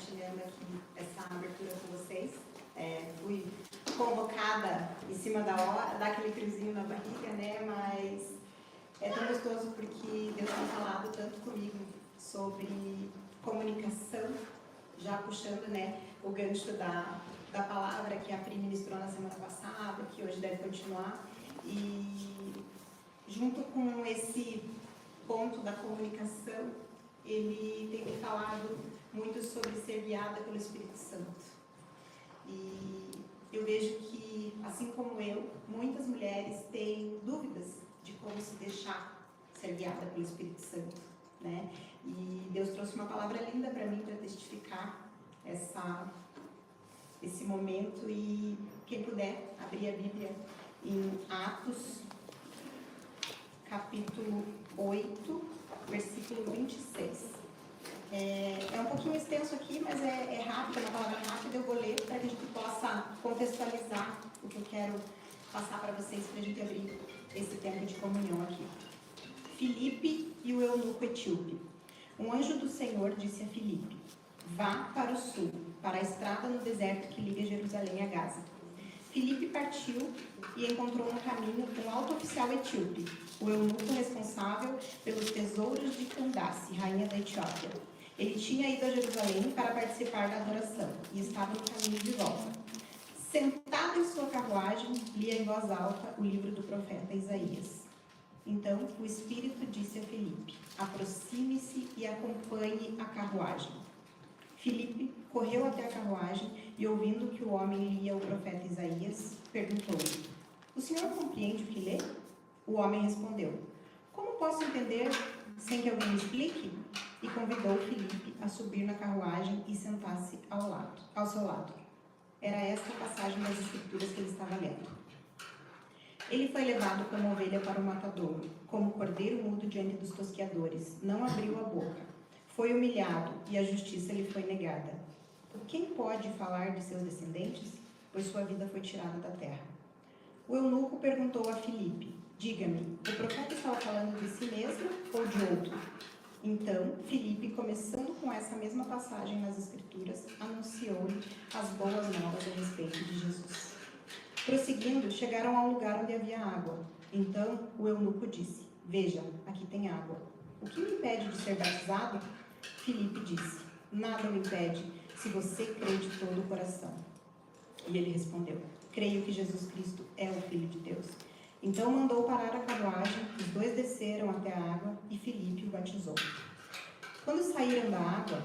compartilhando aqui essa abertura com vocês. Fui convocada em cima da hora, dá aquele friozinho na barriga, né? Mas é tão gostoso porque Deus tem falado tanto comigo sobre comunicação, já puxando, né, o gancho da palavra que a Pri ministrou na semana passada, que hoje deve continuar. E junto com esse ponto da comunicação, ele tem me falado muito sobre ser guiada pelo Espírito Santo. E eu vejo que, assim como eu, muitas mulheres têm dúvidas de como se deixar ser guiada pelo Espírito Santo, né? E Deus trouxe uma palavra linda para mim para testificar esse momento. E quem puder abrir a Bíblia em Atos, capítulo 8, versículo 26. É um pouquinho extenso aqui, mas é rápido, é uma palavra rápida. Eu vou ler para que a gente possa contextualizar o que eu quero passar para vocês, para a gente abrir esse tempo de comunhão aqui. Filipe e o eunuco etíope. Um anjo do Senhor disse a Filipe: vá para o sul, para a estrada no deserto que liga Jerusalém a Gaza. Filipe partiu e encontrou no caminho um alto oficial etíope, o eunuco responsável pelos tesouros de Candace, rainha da Etiópia. Ele tinha ido a Jerusalém para participar da adoração e estava no caminho de volta. Sentado em sua carruagem, lia em voz alta o livro do profeta Isaías. Então o Espírito disse a Filipe: aproxime-se e acompanhe a carruagem. Filipe correu até a carruagem e, ouvindo que o homem lia o profeta Isaías, perguntou-lhe: o senhor compreende o que lê? O homem respondeu: como posso entender sem que alguém me explique? E convidou Filipe a subir na carruagem e sentar-se ao seu lado. Era esta a passagem das Escrituras que ele estava lendo. Ele foi levado como ovelha para o matadouro, como cordeiro mudo diante dos tosqueadores. Não abriu a boca. Foi humilhado e a justiça lhe foi negada. Quem pode falar de seus descendentes? Pois sua vida foi tirada da terra. O eunuco perguntou a Filipe: diga-me, o profeta estava falando de si mesmo ou de outro? Então, Filipe, começando com essa mesma passagem nas Escrituras, anunciou-lhe as boas novas a respeito de Jesus. Prosseguindo, chegaram a um lugar onde havia água. Então, o eunuco disse: veja, aqui tem água. O que me impede de ser batizado? Filipe disse: nada me impede, se você crê de todo o coração. E ele respondeu: creio que Jesus Cristo é o Filho de Deus. Então mandou parar a carruagem, os dois desceram até a água e Filipe o batizou. Quando saíram da água,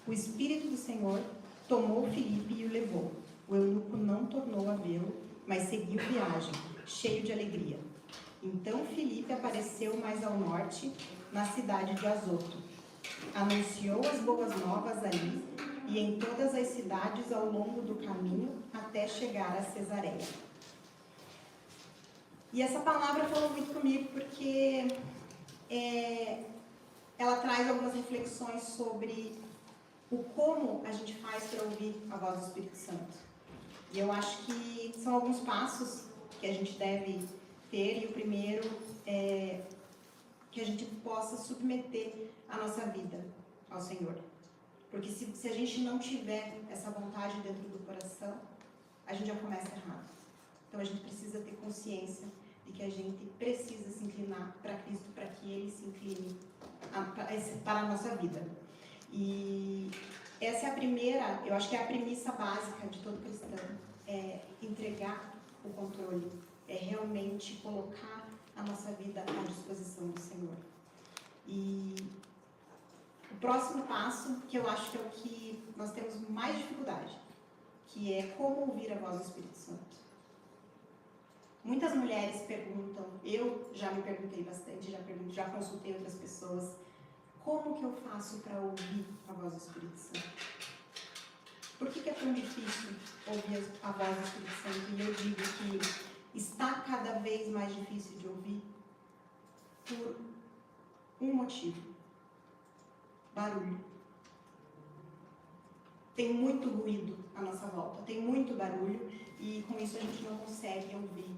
o Espírito do Senhor tomou Filipe e o levou. O eunuco não tornou a vê-lo, mas seguiu viagem, cheio de alegria. Então Filipe apareceu mais ao norte, na cidade de Azoto. Anunciou as boas novas ali e em todas as cidades ao longo do caminho até chegar a Cesareia. E essa palavra falou muito comigo porque ela traz algumas reflexões sobre o como a gente faz para ouvir a voz do Espírito Santo. E eu acho que são alguns passos que a gente deve ter, e o primeiro é que a gente possa submeter a nossa vida ao Senhor. Porque se a gente não tiver essa vontade dentro do coração, a gente já começa errado. Então a gente precisa ter consciência de que a gente precisa se inclinar para Cristo, para que Ele se incline para a nossa vida. E essa é a primeira, eu acho que é a premissa básica de todo cristão, é entregar o controle, é realmente colocar a nossa vida à disposição do Senhor. E o próximo passo, que eu acho que é o que nós temos mais dificuldade, que é como ouvir a voz do Espírito Santo. Muitas mulheres perguntam, eu já me perguntei bastante, já consultei outras pessoas, como que eu faço para ouvir a voz do Espírito Santo? Por que é tão difícil ouvir a voz do Espírito Santo? E eu digo que está cada vez mais difícil de ouvir por um motivo: barulho. Tem muito ruído à nossa volta, tem muito barulho, e com isso a gente não consegue ouvir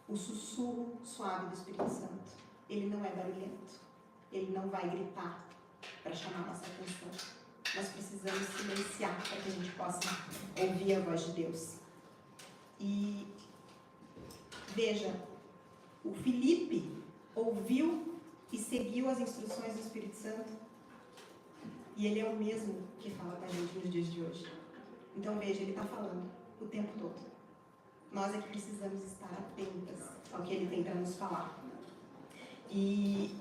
o sussurro suave do Espírito Santo. Ele não é barulhento, ele não vai gritar para chamar nossa atenção. nós precisamos silenciar para que a gente possa ouvir a voz de Deus. E veja, o Felipe ouviu e seguiu as instruções do Espírito Santo, e ele é o mesmo que fala com a gente nos dias de hoje. Então veja, ele está falando o tempo todo. Nós é que precisamos estar atentas ao que ele tem para nos falar. E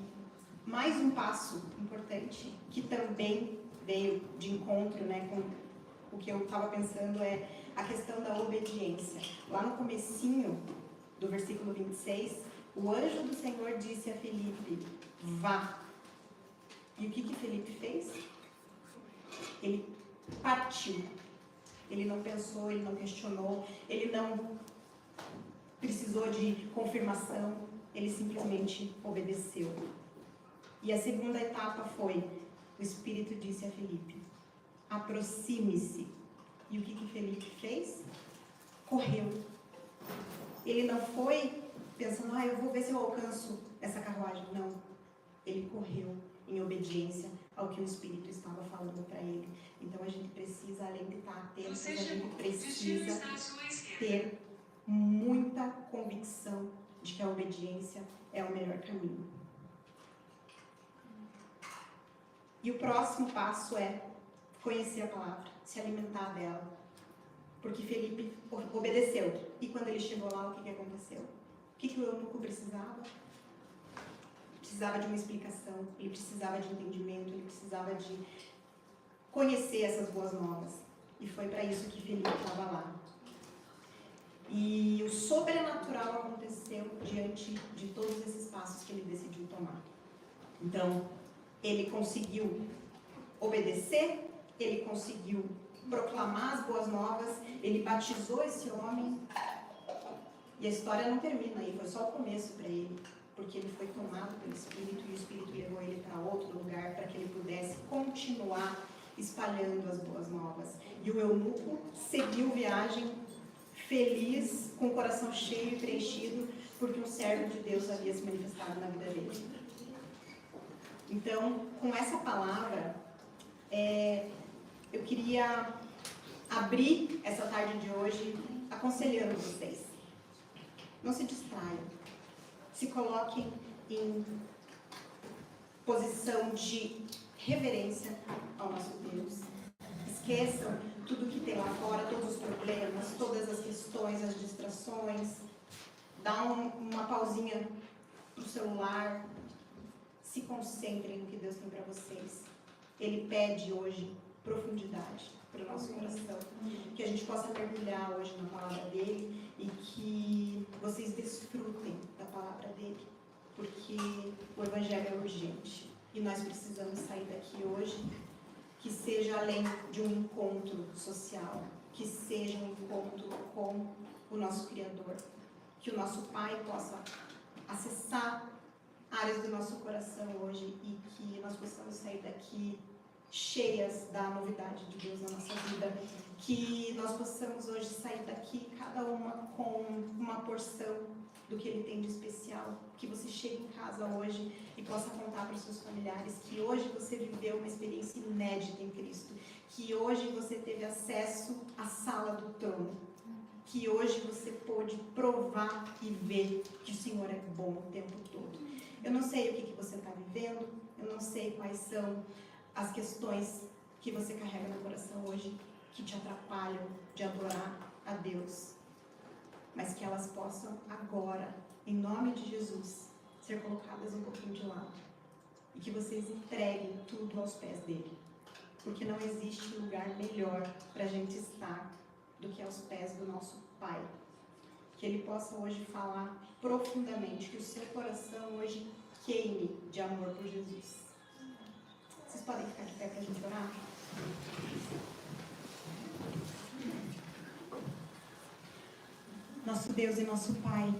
mais um passo importante, que também veio de encontro, né, com o que eu estava pensando, é a questão da obediência. Lá no comecinho do versículo 26, o anjo do Senhor disse a Felipe, vá. E o que Felipe fez? Ele partiu. Ele não pensou, ele não questionou, ele não precisou de confirmação, ele simplesmente obedeceu. E a segunda etapa foi, o Espírito disse a Felipe, aproxime-se. E o que Felipe fez? Correu. Ele não foi pensando, eu vou ver se eu alcanço essa carruagem. Não. Ele correu em obediência ao que o Espírito estava falando para ele. Então a gente precisa, além de estar atento, a gente precisa ter muita convicção de que a obediência é o melhor caminho. E o próximo passo é conhecer a palavra, se alimentar dela. Porque Felipe obedeceu. E quando ele chegou lá, o que aconteceu? O que o eunuco precisava? Precisava de uma explicação, ele precisava de entendimento, ele precisava de conhecer essas boas novas. E foi para isso que Felipe estava lá. E o sobrenatural aconteceu diante de todos esses passos que ele decidiu tomar. Então, ele conseguiu obedecer, ele conseguiu proclamar as boas novas, ele batizou esse homem. E a história não termina aí, foi só o começo para ele. Porque ele foi tomado pelo Espírito e o Espírito levou ele para outro lugar para que ele pudesse continuar espalhando as boas novas. E o eunuco seguiu viagem feliz, com o coração cheio e preenchido, porque um servo de Deus havia se manifestado na vida dele. Então, com essa palavra, eu queria abrir essa tarde de hoje aconselhando vocês. Não se distraiam. Se coloquem em posição de reverência ao nosso Deus. Esqueçam tudo que tem lá fora, todos os problemas, todas as questões, as distrações. Dá uma pausinha no celular. Se concentrem no que Deus tem para vocês. Ele pede hoje profundidade para o nosso coração. Que a gente possa mergulhar hoje na palavra dele e que vocês desfrutem da palavra dele. Porque o Evangelho é urgente. E nós precisamos sair daqui hoje, que seja além de um encontro social, que seja um encontro com o nosso Criador, que o nosso Pai possa acessar áreas do nosso coração hoje e que nós possamos sair daqui cheias da novidade de Deus na nossa vida, que nós possamos hoje sair daqui, cada uma com uma porção do que Ele tem de especial, que você chegue em casa hoje e possa contar para os seus familiares que hoje você viveu uma experiência inédita em Cristo, que hoje você teve acesso à sala do trono, que hoje você pôde provar e ver que o Senhor é bom o tempo todo. Eu não sei o que você está vivendo, eu não sei quais são as questões que você carrega no coração hoje que te atrapalham de adorar a Deus, mas que elas possam agora, em nome de Jesus, ser colocadas um pouquinho de lado e que vocês entreguem tudo aos pés dele, porque não existe lugar melhor para a gente estar do que aos pés do nosso Pai. Que ele possa hoje falar profundamente, que o seu coração hoje queime de amor por Jesus. Vocês podem ficar de pé para a gente orar? Nosso Deus e nosso Pai,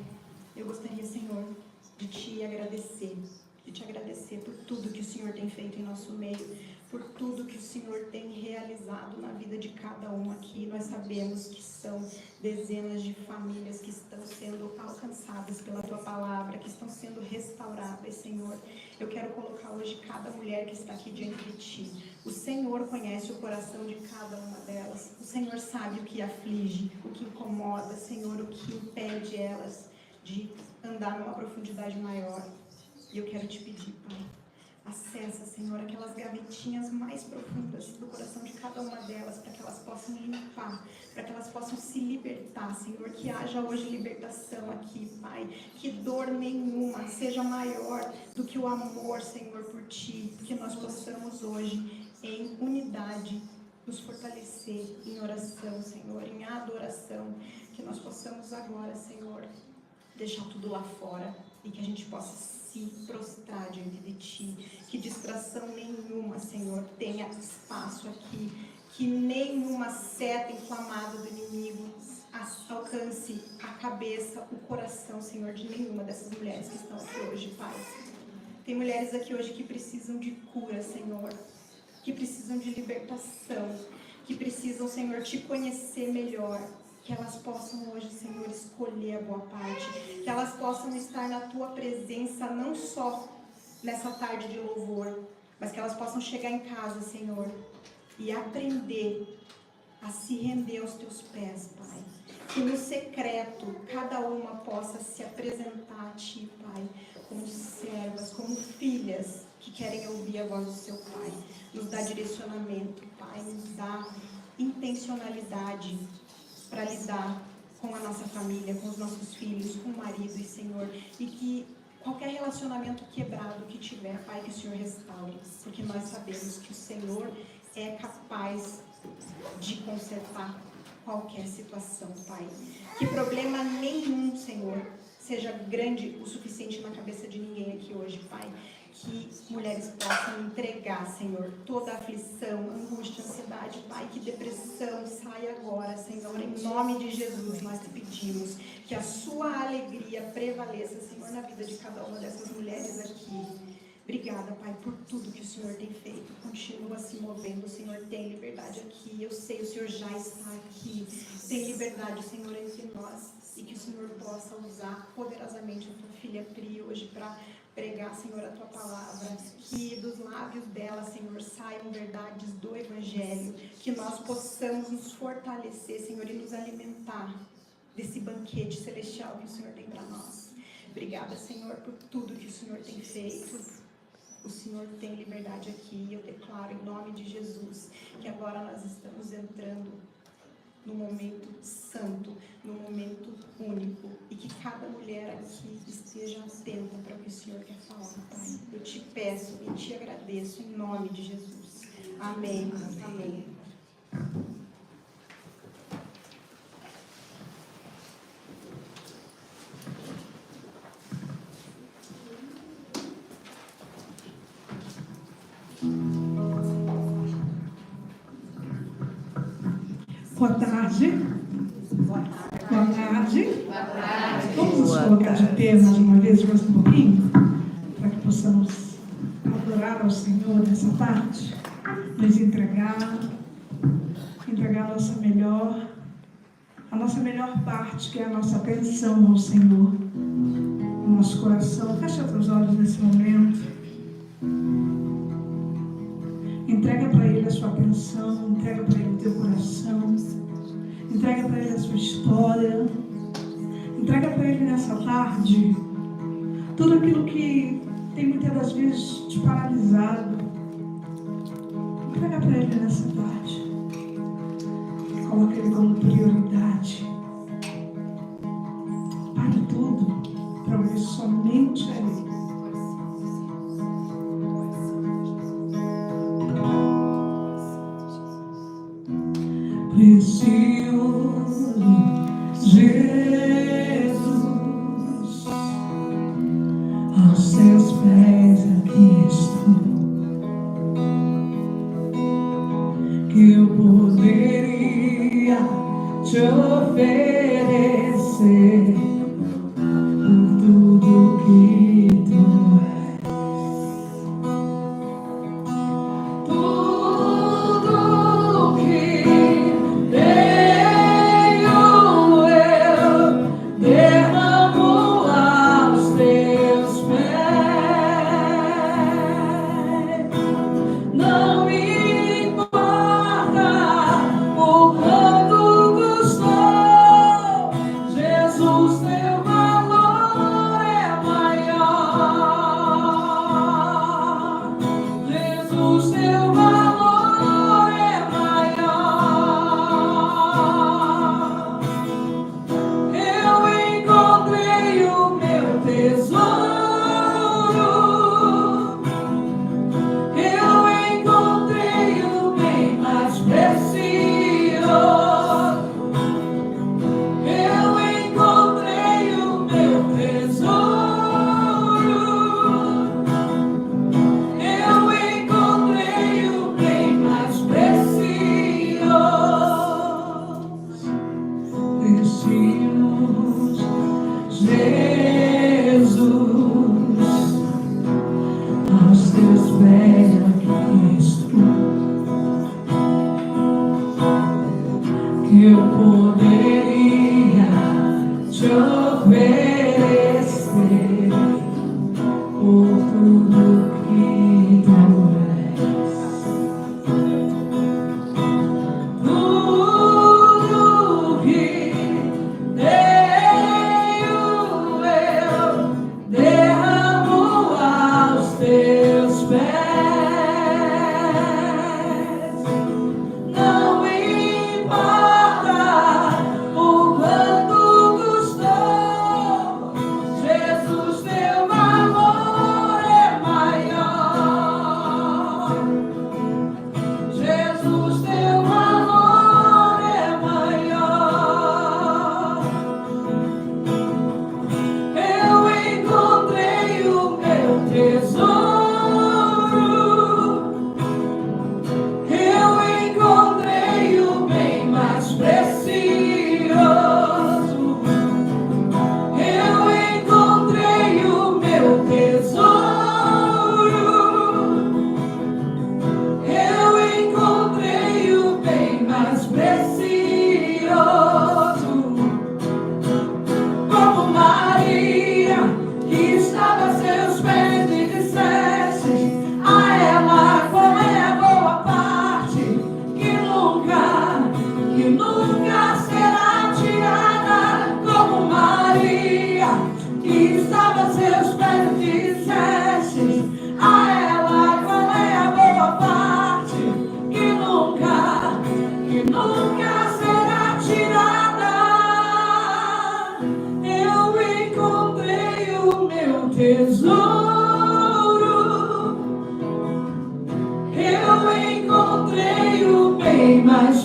eu gostaria, Senhor, de te agradecer por tudo que o Senhor tem feito em nosso meio, por tudo que o Senhor tem realizado na vida de cada um aqui. Nós sabemos que são dezenas de famílias que estão sendo alcançadas pela Tua Palavra, que estão sendo restauradas, Senhor. Eu quero colocar hoje cada mulher que está aqui diante de Ti. O Senhor conhece o coração de cada uma delas. O Senhor sabe o que aflige, o que incomoda, Senhor, o que impede elas de andar numa profundidade maior. E eu quero Te pedir, Pai, acessa, Senhor, aquelas gavetinhas mais profundas do coração de cada uma delas, para que elas possam limpar, para que elas possam se libertar, Senhor, que haja hoje libertação aqui, Pai, que dor nenhuma seja maior do que o amor, Senhor, por Ti, que nós possamos hoje, em unidade, nos fortalecer em oração, Senhor, em adoração, que nós possamos agora, Senhor, deixar tudo lá fora e que a gente possa se prostrar diante de Ti, que distração nenhuma, Senhor, tenha espaço aqui, que nenhuma seta inflamada do inimigo alcance a cabeça, o coração, Senhor, de nenhuma dessas mulheres que estão aqui hoje, Pai. Tem mulheres aqui hoje que precisam de cura, Senhor, que precisam de libertação, que precisam, Senhor, Te conhecer melhor. Que elas possam hoje, Senhor, escolher a boa parte. Que elas possam estar na Tua presença, não só nessa tarde de louvor, mas que elas possam chegar em casa, Senhor, e aprender a se render aos Teus pés, Pai. Que no secreto, cada uma possa se apresentar a Ti, Pai, como servas, como filhas que querem ouvir a voz do Seu Pai. Nos dá direcionamento, Pai, nos dá intencionalidade para lidar com a nossa família, com os nossos filhos, com o marido e Senhor, e que qualquer relacionamento quebrado que tiver, Pai, que o Senhor restaure, porque nós sabemos que o Senhor é capaz de consertar qualquer situação, Pai. Que problema nenhum, Senhor, seja grande o suficiente na cabeça de ninguém aqui hoje, Pai. Que mulheres possam entregar, Senhor, toda a aflição, angústia, ansiedade, Pai, que depressão saia agora, Senhor, em nome de Jesus, nós Te pedimos que a Sua alegria prevaleça, Senhor, na vida de cada uma dessas mulheres aqui. Obrigada, Pai, por tudo que o Senhor tem feito. Continua se movendo, o Senhor tem liberdade aqui. Eu sei, o Senhor já está aqui. Tem liberdade, Senhor, entre nós. E que o Senhor possa usar poderosamente a Tua filha Pri hoje para pregar, Senhor, a Tua palavra. Que dos lábios dela, Senhor, saiam verdades do Evangelho. Que nós possamos nos fortalecer, Senhor, e nos alimentar desse banquete celestial que o Senhor tem para nós. Obrigada, Senhor, por tudo que o Senhor tem feito. O Senhor tem liberdade aqui. Eu declaro em nome de Jesus que agora nós estamos entrando num momento santo, num momento único, e que cada mulher aqui esteja atenta para o que o Senhor quer falar, Pai. Eu Te peço e Te agradeço em nome de Jesus. Amém. Amém. Boa tarde. Boa tarde. Boa tarde. Boa tarde. Vamos nos colocar de pé mais uma vez, mais um pouquinho, para que possamos adorar ao Senhor nessa parte, nos entregar a nossa melhor parte, que é a nossa atenção ao Senhor, no nosso coração. Feche os teus olhos nesse momento. Entrega para Ele a sua atenção, entrega para Ele o teu coração, entrega para Ele a sua história, entrega para Ele nessa tarde tudo aquilo que tem muitas das vezes te paralisado. Entrega para Ele nessa tarde, coloca Ele como prioridade. Pare tudo para ouvir somente a Ele. Precioso Jesus, aos Teus pés aqui estou, que eu poderia Te oferecer por tudo que Tu és. Derramo aos Teus pés.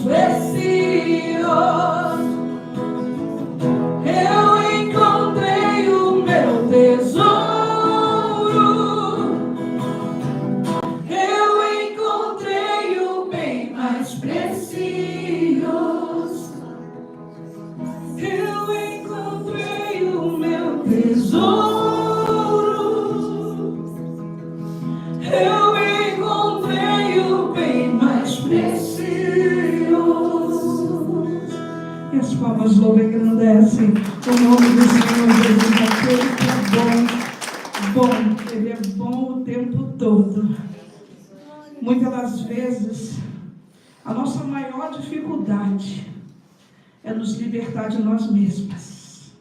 precioso. Eu encontrei o meu tesouro. Eu encontrei o bem mais precioso. Eu encontrei o meu tesouro. Eu encontrei o bem mais precioso. E as palmas louvem e engrandecem o nome do Senhor Jesus, aquele que é bom. Ele é bom o tempo todo. Muitas das vezes, a nossa maior dificuldade é nos libertar de nós mesmas.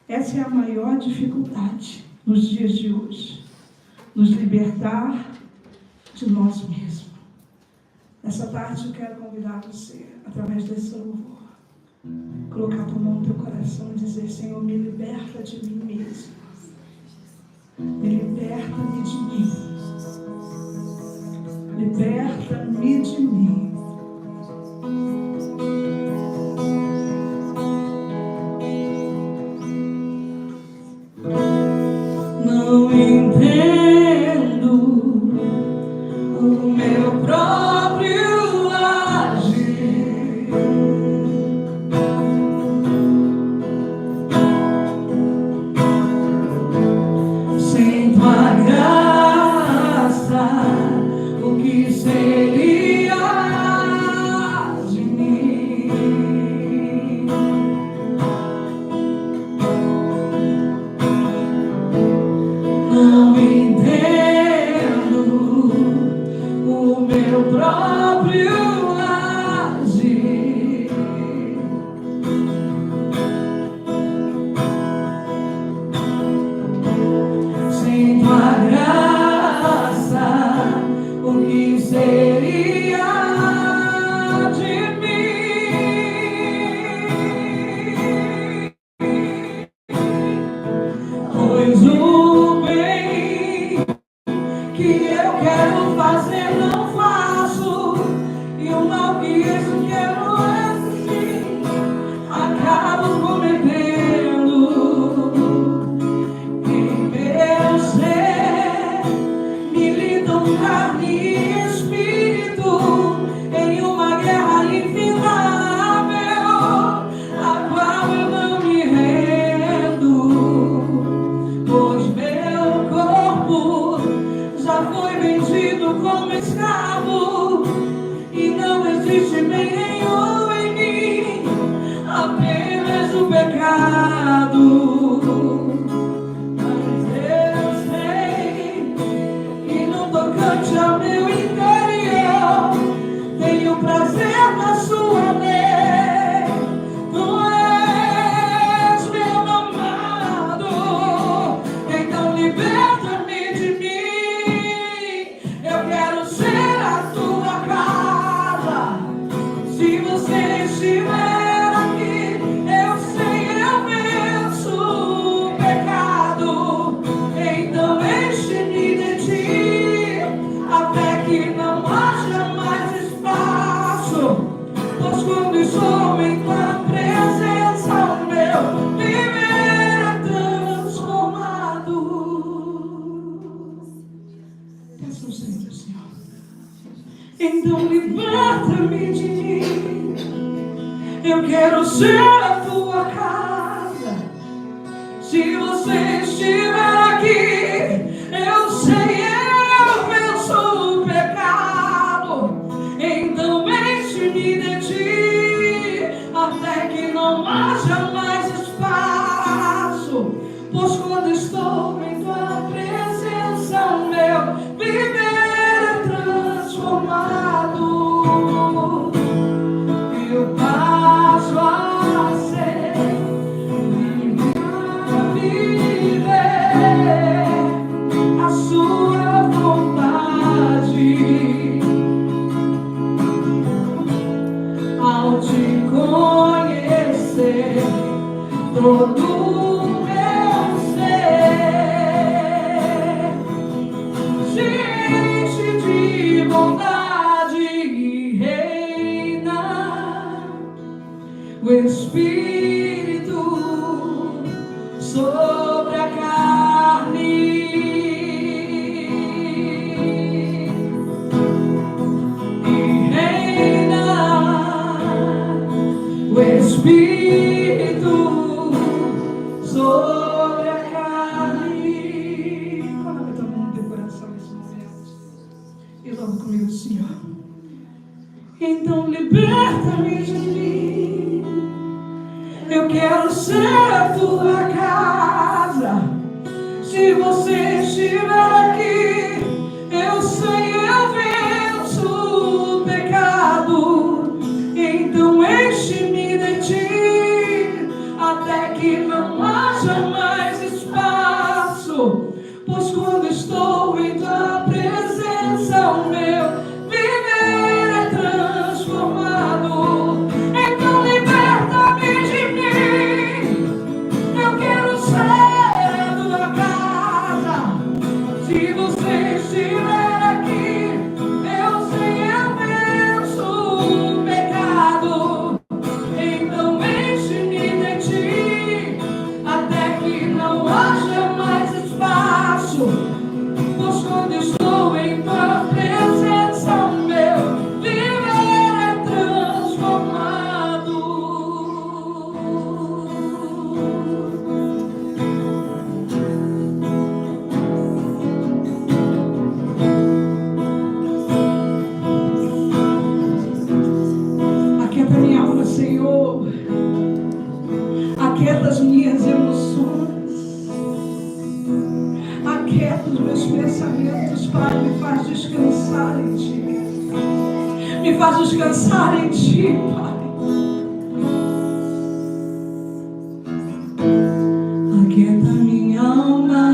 Essa é a maior dificuldade nos dias de hoje. Nos libertar de nós mesmos. Essa tarde eu quero convidar você, através desse louvor, colocar a tua mão no teu coração e dizer: Senhor, me liberta de mim mesmo. Me liberta-me de mim. Liberta-me de mim. Não entendo o meu próprio agir. Sem tua graça, o que seria de mim? Não entendo o meu próprio agir. Sem tua graça, o que seria de mim? Pois o bem que eu quero fazer não faço, e o mal que eu quero assistir, acabo cometendo. Em meu ser militam carne e espírito em uma guerra infindável, a qual eu não me rendo. Pois meu corpo já foi vendido como escravo, e não existe bem nenhum em mim, apenas o pecado. Mas eu sei que no tocante ao meu interior tenho prazer na sua lei. Tu és meu amado, então liberta-me de mim. Eu quero ser a tua casa. Se você estiver aqui, eu sei, eu venço o pecado. Então enche-me de ti, até que não haja mais espaço. Pois quando estou em tua presença, o meu viver é transformado. Peço ao Senhor. Então liberta-me de mim. Eu quero ser a tua casa. Se você estiver aqui, eu sei, eu venço o pecado. Então enche-me de ti, até que não haja mais espaço. Pois quando estou em tua presença, o meu viver é transformado. Eu passo a ser minha vida. sobre a carne. E reina o Espírito sobre a carne. Coloca tua mão no teu coração nesse momento e louva comigo, Senhor. Então liberta-me de mim. Eu quero ser a tua casa. Se você estiver aqui, eu sei, eu venço o pecado. Então enche-me de ti, até que não haja mais espaço. Pois quando estou em tua presença, o meu viver é transformado. Então liberta-me de mim. Eu quero ser a tua casa. Se você estiver aqui, eu sei, eu venço o pecado. Então enche-me de ti, até que não haja mais espaço. Pois quando estou em tua presença, o meu viver é transformado. Aquieta minha alma, Senhor. Aquieta as minhas emoções. Aquieta os meus pensamentos, Pai. Me faz descansar em ti. Me faz descansar em ti, Pai. Aquieta minha alma.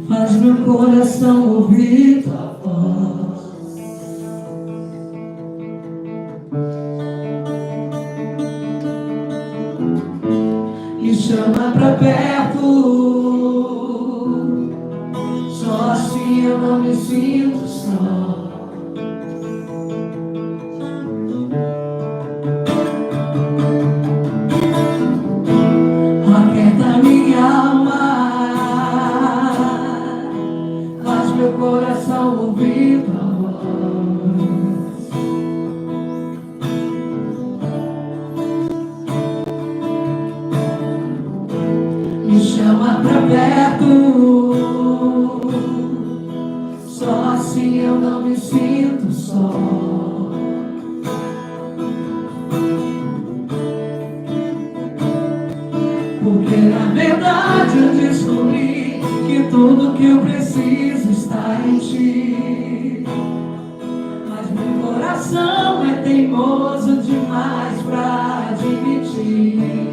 Faz meu coração ouvir tua voz. Me chama pra perto. Só assim eu não me sinto só. Aquieta minha alma. Faz meu coração ouvir tua voz. Me chama pra perto. Só assim eu não me sinto só. Porque na verdade eu descobri que tudo que eu preciso está em ti. Mas meu coração é teimoso demais pra admitir.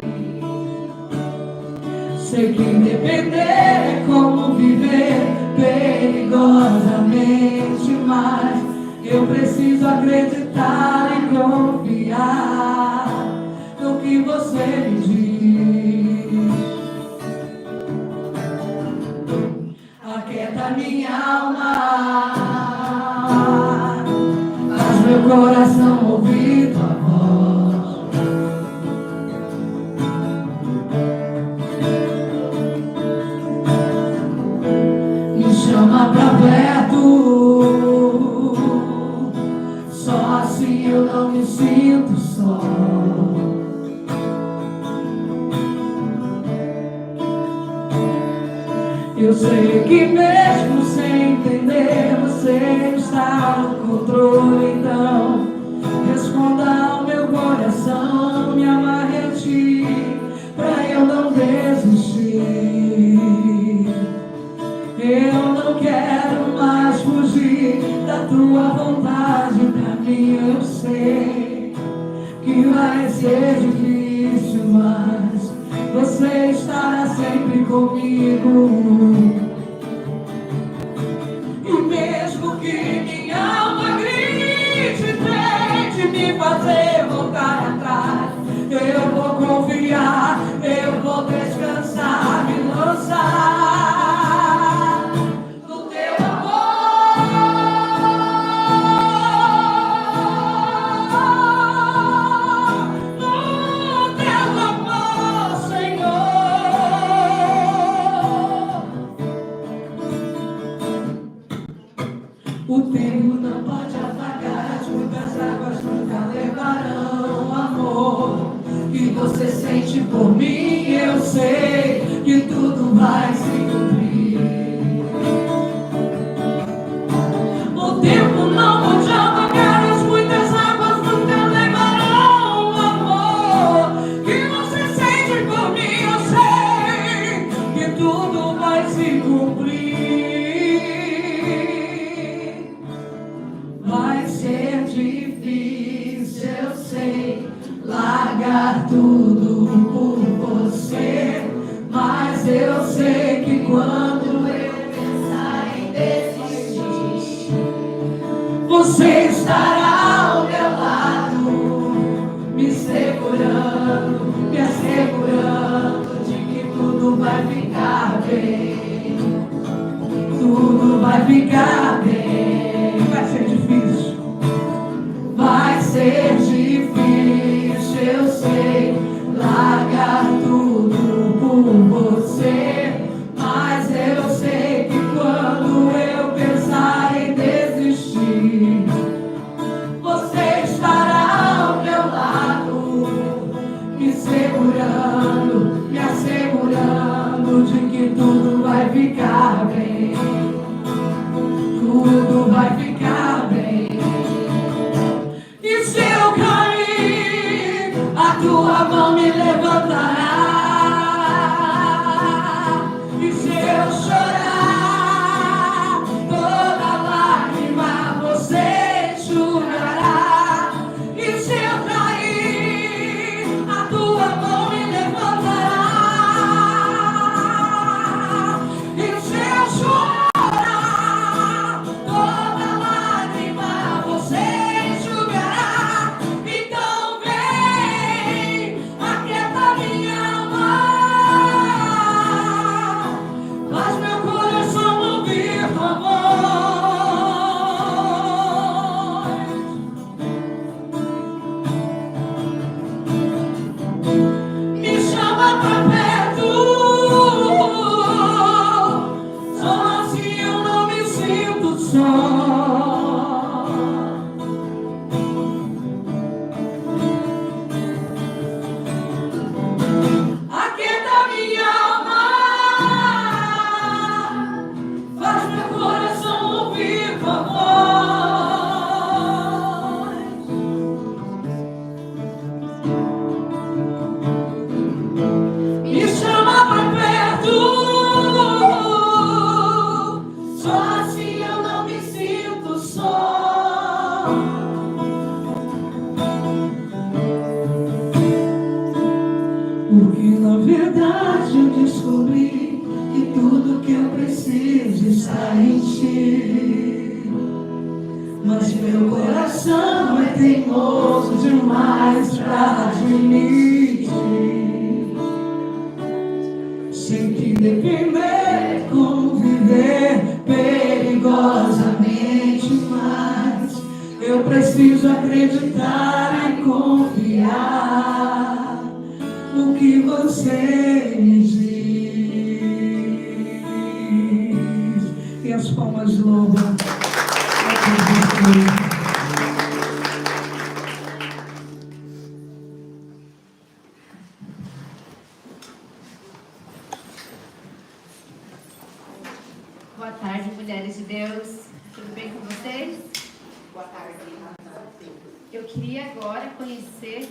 Sei que depender é como viver perigosamente, mas eu preciso acreditar e confiar no que você me diz. Aquieta minha alma, faz meu coração ouvir tua voz. Me chama pra perto, só assim eu não me sinto só. Eu sei que mesmo sem entender, você está no controle. Então responda ao meu coração, me amarre a ti, pra eu não desistir. Eu não quero mais fugir da tua vontade. Pra mim eu sei que vai ser difícil, mas você estará sempre comigo. E mesmo que minha alma grite, tente me fazer voltar atrás, eu vou confiar, eu vou descansar, me lançar no teu amor. No teu amor. vai se cumprir. O tempo não pode apagar as muitas águas, nunca levarão o amor que você sente por mim. Eu sei que tudo vai se cumprir. Vai ser difícil, eu sei, largar tudo por você, mas eu sei que quando eu pensar em desistir, você estará ao meu lado, me segurando, me assegurando de que tudo vai ficar bem, tudo vai ficar bem. Vai ser difícil, vai ser difícil, eu sei, largar tudo por você, mas eu sei que quando eu pensar em desistir, você estará ao meu lado, me segurando, me assegurando de que tudo vai ficar bem, tudo vai ficar bem. E se eu cair, a tua mão me levantará. E se eu chorar, toda lágrima você enxugará. E se eu cair, a tua mão me levantará. E se eu chorar, toda lágrima você enxugará. Então vem, aquieta minha alma, faz meu coração ouvir tua voz. Me chama pra perto, só assim eu não me sinto só. Aquieta minha alma, faz meu coração ouvir tua voz. Me chama pra perto, só assim eu não me sinto só. Porque na verdade eu descobri que tudo que eu preciso está em ti. Mas meu coração é teimoso demais pra admitir. Sem te depender, como viver perigosamente, mas eu preciso acreditar e confiar no que você me diz. E as palmas louvam. Boa tarde, mulheres de Deus. Tudo bem com vocês? Boa tarde. Eu queria agora conhecer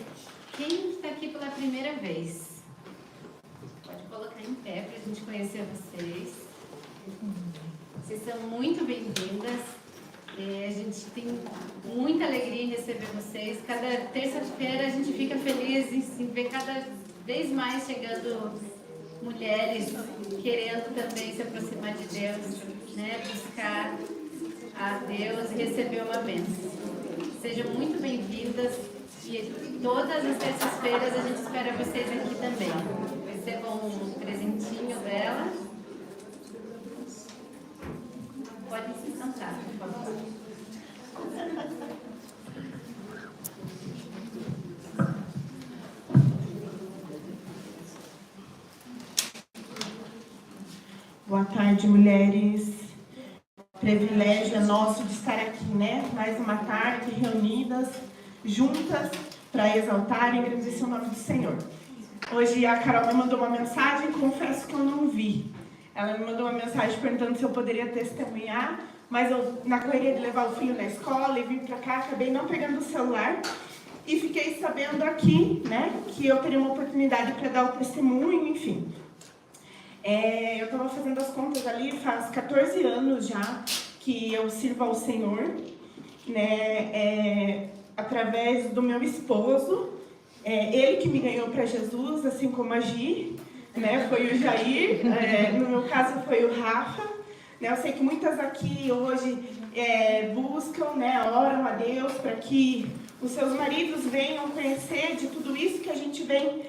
quem está aqui pela primeira vez. Pode colocar em pé para a gente conhecer vocês. Vocês são muito bem-vindas. A gente tem muita alegria em receber vocês. Cada terça-feira a gente fica feliz em ver cada vez mais chegando mulheres querendo também se aproximar de Deus, né? Buscar a Deus e receber uma bênção. Sejam muito bem-vindas e todas as terças-feiras a gente espera vocês aqui também. Recebam um presentinho dela. Podem se sentar, por favor. Boa tarde, mulheres. Privilégio é nosso de estar aqui, né? Mais uma tarde, reunidas, juntas, para exaltar e engrandecer o nome do Senhor. Hoje a Carol me mandou uma mensagem, confesso que eu não vi. Ela me mandou uma mensagem perguntando se eu poderia testemunhar, mas eu, na correria de levar o filho na escola e vir para cá, acabei não pegando o celular e fiquei sabendo aqui, né, que eu teria uma oportunidade para dar o testemunho, enfim. Eu estava fazendo as contas ali, faz 14 anos já que eu sirvo ao Senhor, né, através do meu esposo, ele que me ganhou para Jesus, assim como a Gi, né, foi o Jair, no meu caso foi o Rafa, né, eu sei que muitas aqui hoje buscam, né, oram a Deus para que os seus maridos venham conhecer de tudo isso que a gente vem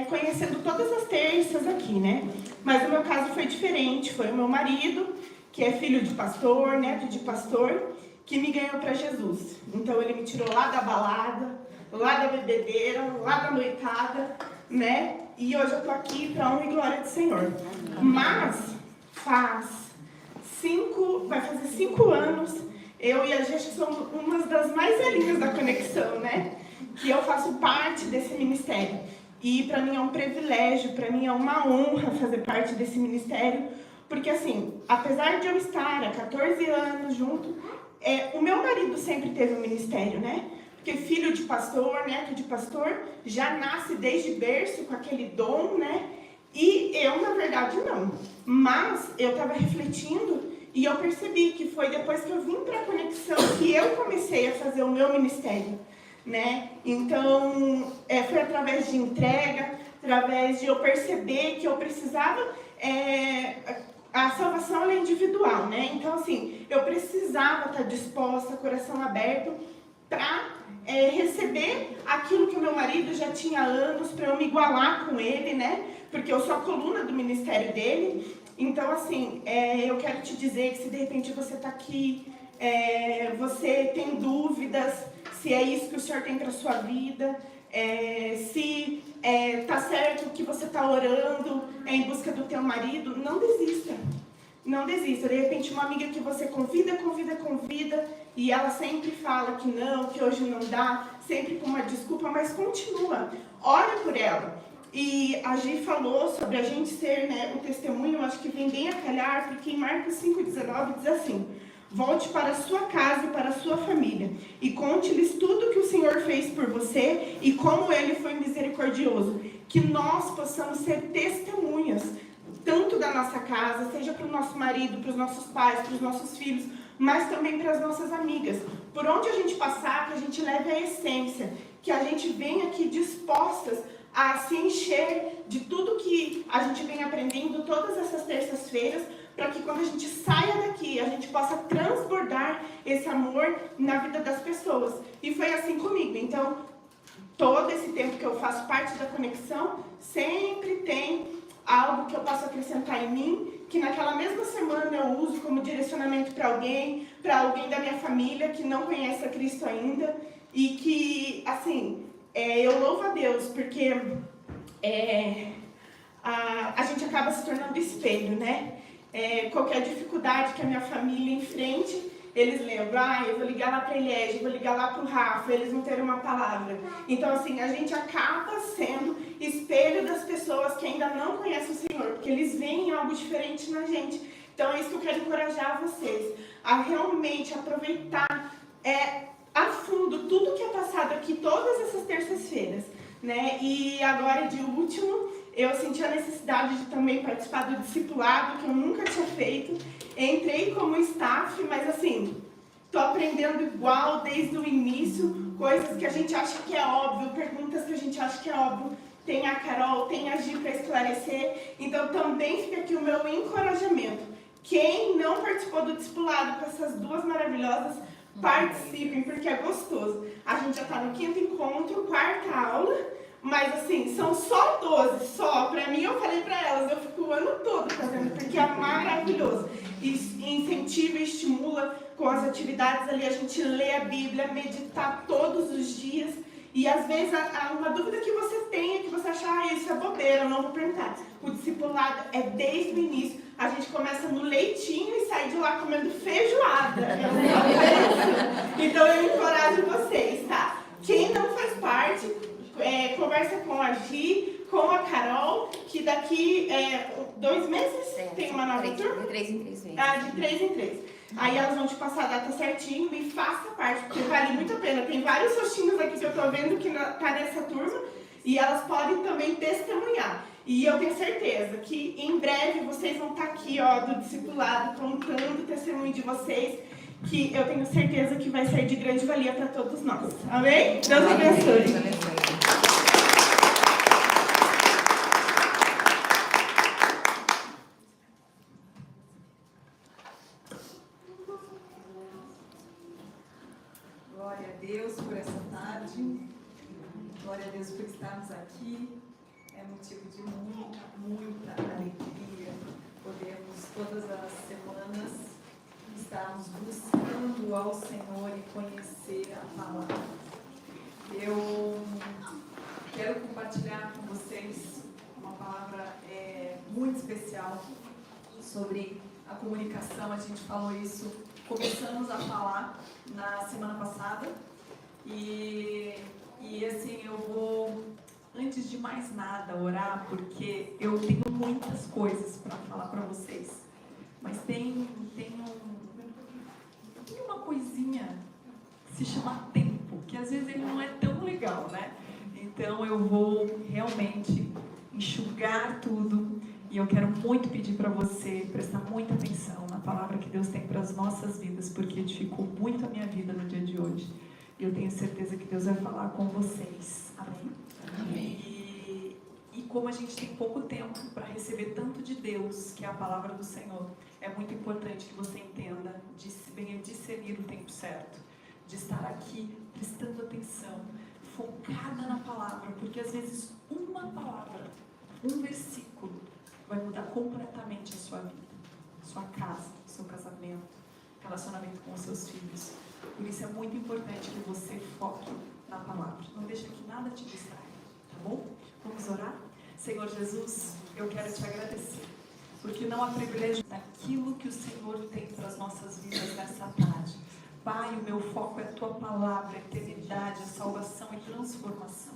conhecendo todas as terças aqui, né? Mas o meu caso foi diferente, foi o meu marido, que é filho de pastor, neto de pastor, que me ganhou para Jesus. Então ele me tirou lá da balada, lá da bebedeira, lá da noitada, né? E hoje eu tô aqui para honra e glória do Senhor. Mas vai fazer 5 anos, eu e a gente somos umas das mais velhinhas da Conexão, né? Que eu faço parte desse ministério. E para mim é um privilégio, para mim é uma honra fazer parte desse ministério, porque assim, apesar de eu estar há 14 anos junto, o meu marido sempre teve um ministério, né? Porque filho de pastor, neto de pastor, já nasce desde berço com aquele dom, né? E eu, na verdade, não. Mas eu estava refletindo e eu percebi que foi depois que eu vim para a Conexão que eu comecei a fazer o meu ministério, né? Então, foi através de entrega, através de eu perceber que eu precisava... a salvação é individual, né? Então, assim, eu precisava estar disposta, coração aberto, para receber aquilo que o meu marido já tinha anos, para eu me igualar com ele, né? Porque eu sou a coluna do ministério dele. Então, assim, eu quero te dizer que se de repente você está aqui, você tem dúvidas, se é isso que o Senhor tem para a sua vida, se está certo que você está orando em busca do teu marido, não desista. Não desista. De repente, uma amiga que você convida, e ela sempre fala que não, que hoje não dá, sempre com uma desculpa, mas continua. Ora por ela. E a Gi falou sobre a gente ser, né, o testemunho, eu acho que vem bem a calhar, porque em Marcos 5,19 diz assim: volte para a sua casa e para a sua família, e conte-lhes tudo que o Senhor fez por você e como Ele foi misericordioso. Que nós possamos ser testemunhas, tanto da nossa casa, seja para o nosso marido, para os nossos pais, para os nossos filhos, mas também para as nossas amigas. Por onde a gente passar, que a gente leve a essência, que a gente venha aqui dispostas a se encher de tudo que a gente vem aprendendo todas essas terças-feiras, para que quando a gente saia daqui, a gente possa transbordar esse amor na vida das pessoas. E foi assim comigo. Então, todo esse tempo que eu faço parte da Conexão, sempre tem algo que eu posso acrescentar em mim, que naquela mesma semana eu uso como direcionamento para alguém da minha família que não conhece a Cristo ainda, e que, assim, eu louvo a Deus, porque a gente acaba se tornando espelho, né? Qualquer dificuldade que a minha família enfrente, eles lembram, eu vou ligar lá para a Eliege, vou ligar lá para o Rafa, eles vão ter uma palavra. Então, assim, a gente acaba sendo espelho das pessoas que ainda não conhecem o Senhor, porque eles veem algo diferente na gente. Então, é isso que eu quero encorajar vocês, a realmente aproveitar a fundo tudo que é passado aqui, todas essas terças-feiras, né? E agora, de último, eu senti a necessidade de também participar do discipulado, que eu nunca tinha feito. Entrei como staff, mas assim, tô aprendendo igual desde o início, coisas que a gente acha que é óbvio, perguntas que a gente acha que é óbvio. Tem a Carol, tem a Gi para esclarecer. Então também fica aqui o meu encorajamento. Quem não participou do discipulado com essas duas maravilhosas, participem, porque é gostoso. A gente já está no 5º encontro, 4ª aula, mas assim, são só 12, só. Pra mim, eu falei pra elas, eu fico o ano todo fazendo, porque é maravilhoso. E incentiva e estimula com as atividades ali, a gente lê a Bíblia, meditar todos os dias. E às vezes, uma dúvida que você tem, que você acha, isso é bobeira, eu não vou perguntar. O discipulado é desde o início. A gente começa no leitinho e sai de lá comendo feijoada. Então eu encorajo vocês, tá? Quem não faz parte, conversa com a Gi, com a Carol, que daqui 2 meses tem uma nova turma. De 3 em 3 meses. Ah, de 3 em 3. Aí elas vão te passar a data certinho e faça parte, porque vale muito a pena. Tem vários rostinhos aqui que eu tô vendo que tá nessa turma e elas podem também testemunhar. E eu tenho certeza que em breve vocês vão estar aqui, ó, do discipulado, contando o testemunho de vocês, que eu tenho certeza que vai ser de grande valia para todos nós. Amém? Deus abençoe. Glória a Deus por essa tarde. Glória a Deus por estarmos aqui. É motivo de muita, muita alegria. Podemos todas as semanas estarmos buscando ao Senhor e conhecer a palavra. Eu quero compartilhar com vocês uma palavra muito especial sobre a comunicação. A gente falou isso, começamos a falar na semana passada e assim, eu vou, antes de mais nada, orar, porque eu tenho muitas coisas para falar para vocês, mas tem uma coisinha que se chama tempo, que às vezes ele não é tão legal, né? Então eu vou realmente enxugar tudo e eu quero muito pedir para você prestar muita atenção na palavra que Deus tem para as nossas vidas, porque edificou muito a minha vida no dia de hoje. E eu tenho certeza que Deus vai falar com vocês. Amém? Amém. E como a gente tem pouco tempo para receber tanto de Deus, que é a palavra do Senhor, é muito importante que você entenda, venha discernir o tempo certo, de estar aqui prestando atenção, focada na palavra, porque às vezes uma palavra, um versículo, vai mudar completamente a sua vida, sua casa, seu casamento, relacionamento com os seus filhos. Por isso é muito importante que você foque na palavra. Não deixe que nada te distraia, tá bom? Vamos orar? Senhor Jesus, eu quero te agradecer, porque não há privilégio daquilo que o Senhor tem para as nossas vidas nessa tarde. Pai, o meu foco é a Tua palavra, a eternidade, a salvação e transformação.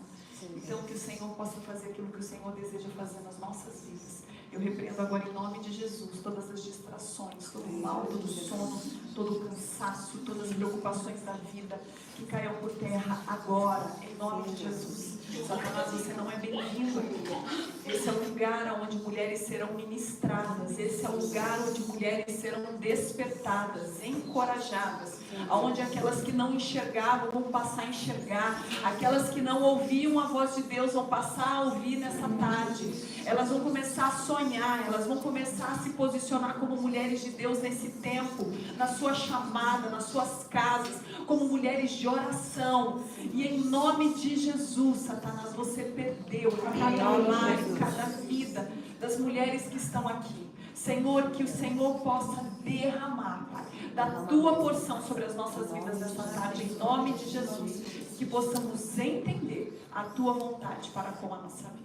Então que o Senhor possa fazer aquilo que o Senhor deseja fazer nas nossas vidas. Eu repreendo agora em nome de Jesus todas as distrações, todo o mal, todo o sono, todo o cansaço, todas as preocupações da vida que caiam por terra agora, em nome de Jesus. Satanás, você não é bem-vindo aqui. Esse é o lugar onde mulheres serão ministradas, esse é o lugar onde mulheres serão despertadas, encorajadas, onde aquelas que não enxergavam vão passar a enxergar, aquelas que não ouviam a voz de Deus vão passar a ouvir nessa tarde. Elas vão começar a sonhar, elas vão começar a se posicionar como mulheres de Deus nesse tempo, na sua chamada, nas suas casas, como mulheres de oração. E em nome de Jesus, Satanás, você perdeu cada lar, cada vida das mulheres que estão aqui. Senhor, que o Senhor possa derramar, Pai, da Tua porção sobre as nossas vidas nessa tarde, em nome de Jesus. Que possamos entender a Tua vontade para com a nossa vida.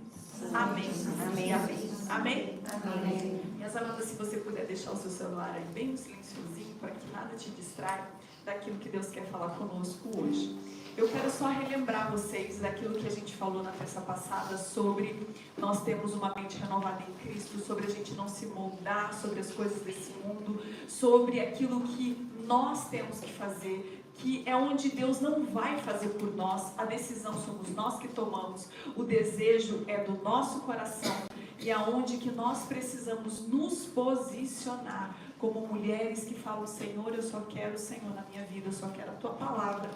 Amém. Amém. Amém. Amém. Amém. Minhas amadas, se você puder deixar o seu celular aí bem silenciosinho, para que nada te distraia daquilo que Deus quer falar conosco hoje. Eu quero só relembrar vocês daquilo que a gente falou na terça passada sobre nós termos uma mente renovada em Cristo, sobre a gente não se moldar, sobre as coisas desse mundo, sobre aquilo que nós temos que fazer, que é onde Deus não vai fazer por nós, a decisão somos nós que tomamos, o desejo é do nosso coração e aonde que nós precisamos nos posicionar como mulheres que falam: Senhor, eu só quero o Senhor na minha vida, eu só quero a Tua palavra,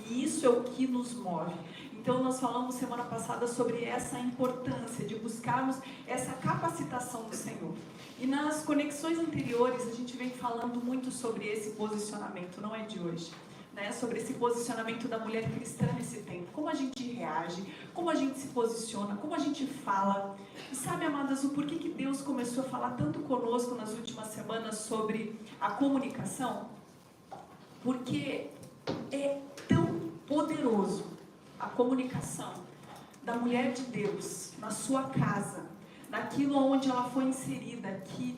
e isso é o que nos move. Então nós falamos semana passada sobre essa importância de buscarmos essa capacitação do Senhor. E nas conexões anteriores a gente vem falando muito sobre esse posicionamento, não é de hoje, né? Sobre esse posicionamento da mulher cristã nesse tempo, como a gente reage, como a gente se posiciona, como a gente fala. E sabe, amadas, o porquê que Deus começou a falar tanto conosco nas últimas semanas sobre a comunicação? Porque é tão poderoso a comunicação da mulher de Deus na sua casa, naquilo onde ela foi inserida, que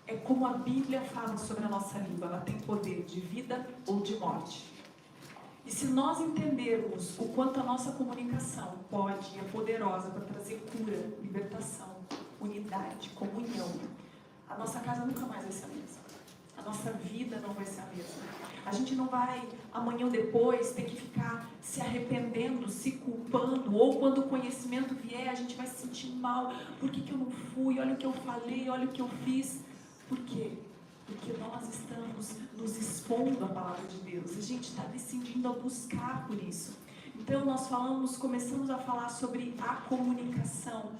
é como a Bíblia fala sobre a nossa língua, ela tem poder de vida ou de morte. E se nós entendermos o quanto a nossa comunicação pode e é poderosa para trazer cura, libertação, unidade, comunhão, a nossa casa nunca mais vai ser a mesma. A nossa vida não vai ser a mesma. A gente não vai, amanhã ou depois, ter que ficar se arrependendo, se culpando, ou quando o conhecimento vier, a gente vai se sentir mal. Por que eu não fui? Olha o que eu falei, olha o que eu fiz. Por quê? Porque nós estamos nos expondo à palavra de Deus. A gente está decidindo a buscar por isso. Então nós começamos a falar sobre a comunicação.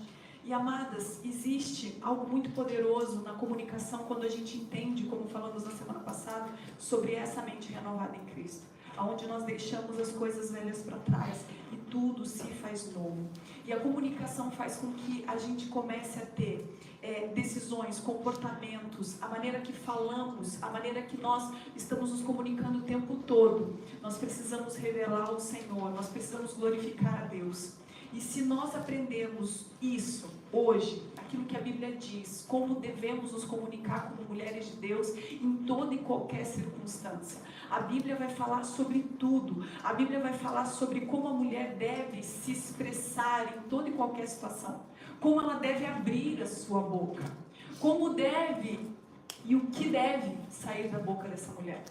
E amadas, existe algo muito poderoso na comunicação quando a gente entende, como falamos na semana passada, sobre essa mente renovada em Cristo. Onde nós deixamos as coisas velhas para trás e tudo se faz novo. E a comunicação faz com que a gente comece a ter decisões, comportamentos, a maneira que falamos, a maneira que nós estamos nos comunicando o tempo todo. Nós precisamos revelar o Senhor, nós precisamos glorificar a Deus. E se nós aprendemos isso hoje, aquilo que a Bíblia diz, como devemos nos comunicar como mulheres de Deus em toda e qualquer circunstância. A Bíblia vai falar sobre tudo. A Bíblia vai falar sobre como a mulher deve se expressar em toda e qualquer situação. Como ela deve abrir a sua boca. Como deve e o que deve sair da boca dessa mulher.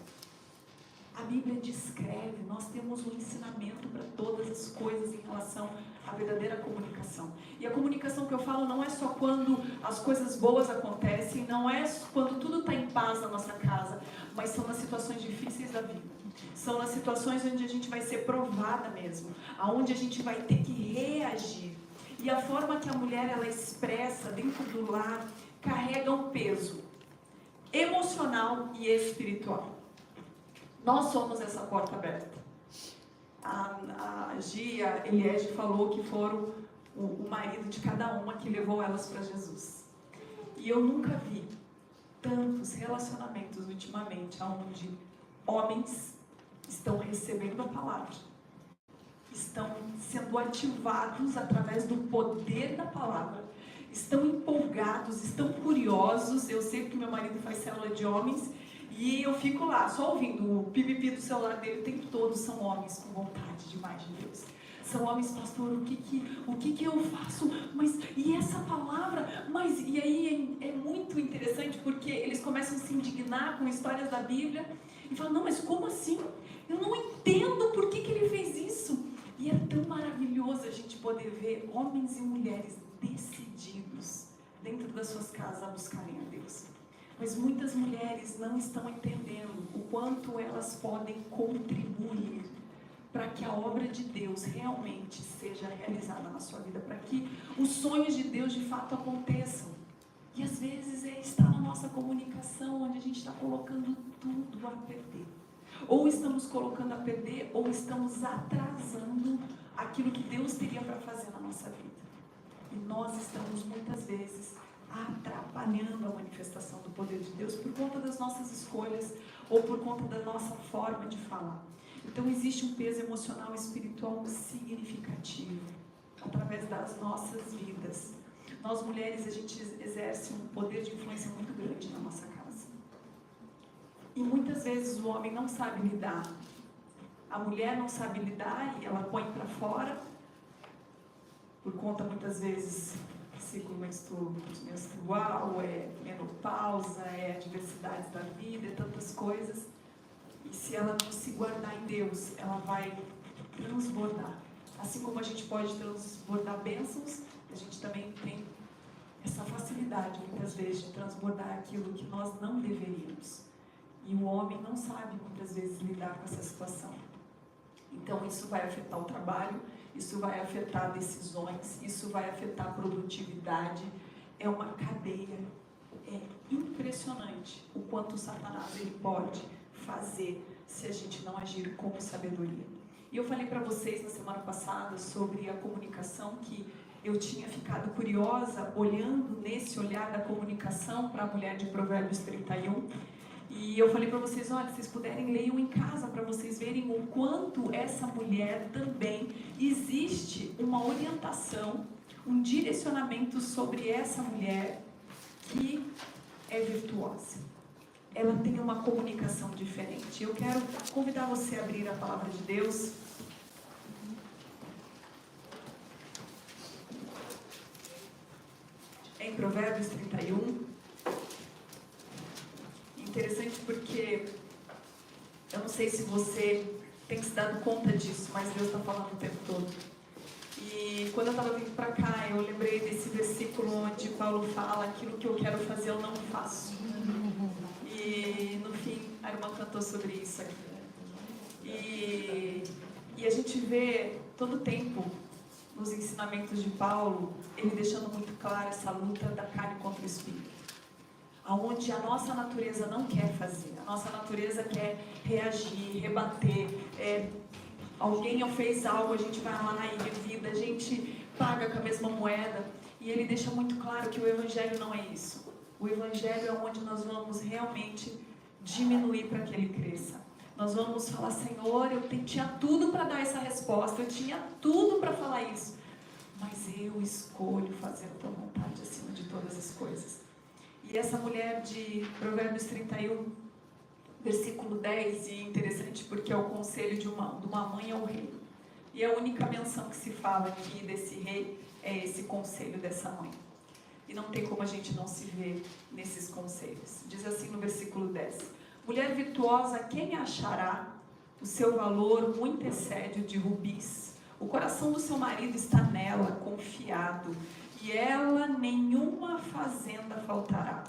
A Bíblia descreve, nós temos um ensinamento para todas as coisas em relação à verdadeira comunicação. E a comunicação que eu falo não é só quando as coisas boas acontecem, não é quando tudo está em paz na nossa casa, mas são nas situações difíceis da vida. São nas situações onde a gente vai ser provada mesmo, aonde a gente vai ter que reagir. E a forma que a mulher ela expressa dentro do lar carrega um peso emocional e espiritual. Nós somos essa porta aberta. A Gia Eliege falou que foram o marido de cada uma que levou elas para Jesus. E eu nunca vi tantos relacionamentos ultimamente onde homens estão recebendo a palavra, estão sendo ativados através do poder da palavra, estão empolgados, estão curiosos. Eu sei que meu marido faz célula de homens e eu fico lá, só ouvindo o pipipi do celular dele o tempo todo. São homens com vontade demais de Deus. São homens, pastor, o que eu faço? Mas, e essa palavra? Mas, e aí é muito interessante porque eles começam a se indignar com histórias da Bíblia e falam, não, mas como assim? Eu não entendo por que ele fez isso. E é tão maravilhoso a gente poder ver homens e mulheres decididos dentro das suas casas a buscarem a Deus. Mas muitas mulheres não estão entendendo o quanto elas podem contribuir para que a obra de Deus realmente seja realizada na sua vida, para que os sonhos de Deus de fato aconteçam. E às vezes está na nossa comunicação, onde a gente está colocando tudo a perder. Ou estamos colocando a perder, ou estamos atrasando aquilo que Deus teria para fazer na nossa vida. E nós estamos muitas vezes atrapalhando a manifestação do poder de Deus por conta das nossas escolhas ou por conta da nossa forma de falar. Então existe um peso emocional e espiritual significativo através das nossas vidas. Nós mulheres, a gente exerce um poder de influência muito grande na nossa casa. E muitas vezes o homem não sabe lidar. A mulher não sabe lidar e ela põe para fora por conta muitas vezes ciclo menstrual, menopausa, adversidades da vida, tantas coisas. E se ela não se guardar em Deus, ela vai transbordar. Assim como a gente pode transbordar bênçãos, a gente também tem essa facilidade, muitas vezes, de transbordar aquilo que nós não deveríamos. E o homem não sabe, muitas vezes, lidar com essa situação. Então, isso vai afetar o trabalho, isso vai afetar decisões, isso vai afetar a produtividade. É uma cadeia. É impressionante o quanto o Satanás ele pode fazer se a gente não agir com sabedoria. E eu falei para vocês na semana passada sobre a comunicação, que eu tinha ficado curiosa olhando nesse olhar da comunicação para a mulher de Provérbios 31. E eu falei para vocês, olha, se vocês puderem, leiam em casa para vocês verem o quanto essa mulher também existe uma orientação, um direcionamento sobre essa mulher que é virtuosa. ela tem uma comunicação diferente. Eu quero convidar você a abrir a palavra de Deus. Em Provérbios 31. Interessante porque eu não sei se você tem se dado conta disso, mas Deus está falando o tempo todo. E quando eu estava vindo para cá, eu lembrei desse versículo onde Paulo fala: aquilo que eu quero fazer eu não faço. E no fim, a irmã cantou sobre isso aqui. E a gente vê todo o tempo nos ensinamentos de Paulo, ele deixando muito claro essa luta da carne contra o espírito. Aonde a nossa natureza não quer fazer, a nossa natureza quer reagir, rebater. Alguém fez algo, a gente vai lá e revida, a gente paga com a mesma moeda. E ele deixa muito claro que o Evangelho não é isso. O Evangelho é onde nós vamos realmente diminuir para que ele cresça. Nós vamos falar: Senhor, eu tinha tudo para dar essa resposta, eu tinha tudo para falar isso, mas eu escolho fazer a tua vontade acima de todas as coisas. E essa mulher de Provérbios 31, versículo 10, e é interessante porque é o conselho de uma mãe ao rei. E a única menção que se fala aqui desse rei é esse conselho dessa mãe. E não tem como a gente não se ver nesses conselhos. Diz assim no versículo 10: mulher virtuosa, quem achará? O seu valor muito excede o de rubis. O coração do seu marido está nela, confiado, e ela nenhuma fazenda faltará.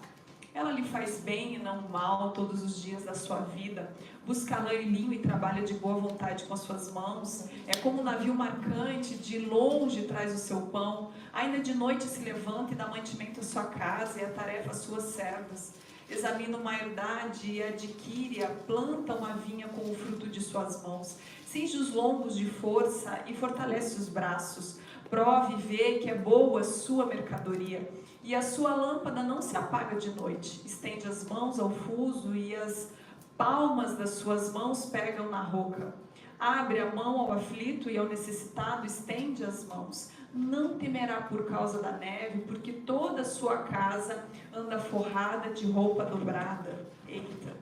Ela lhe faz bem e não mal todos os dias da sua vida. Busca lã e linho e trabalha de boa vontade com as suas mãos. É como um navio marcante, de longe traz o seu pão. Ainda de noite se levanta e dá mantimento à sua casa e a tarefa às suas servas. Examina uma herdade e adquire-a, planta uma vinha com o fruto de suas mãos. Cinge os lombos de força e fortalece os braços. Prove e vê que é boa a sua mercadoria. E a sua lâmpada não se apaga de noite. Estende as mãos ao fuso e as palmas das suas mãos pegam na roca. Abre a mão ao aflito e ao necessitado, estende as mãos. Não temerá por causa da neve, porque toda a sua casa anda forrada de roupa dobrada. Eita!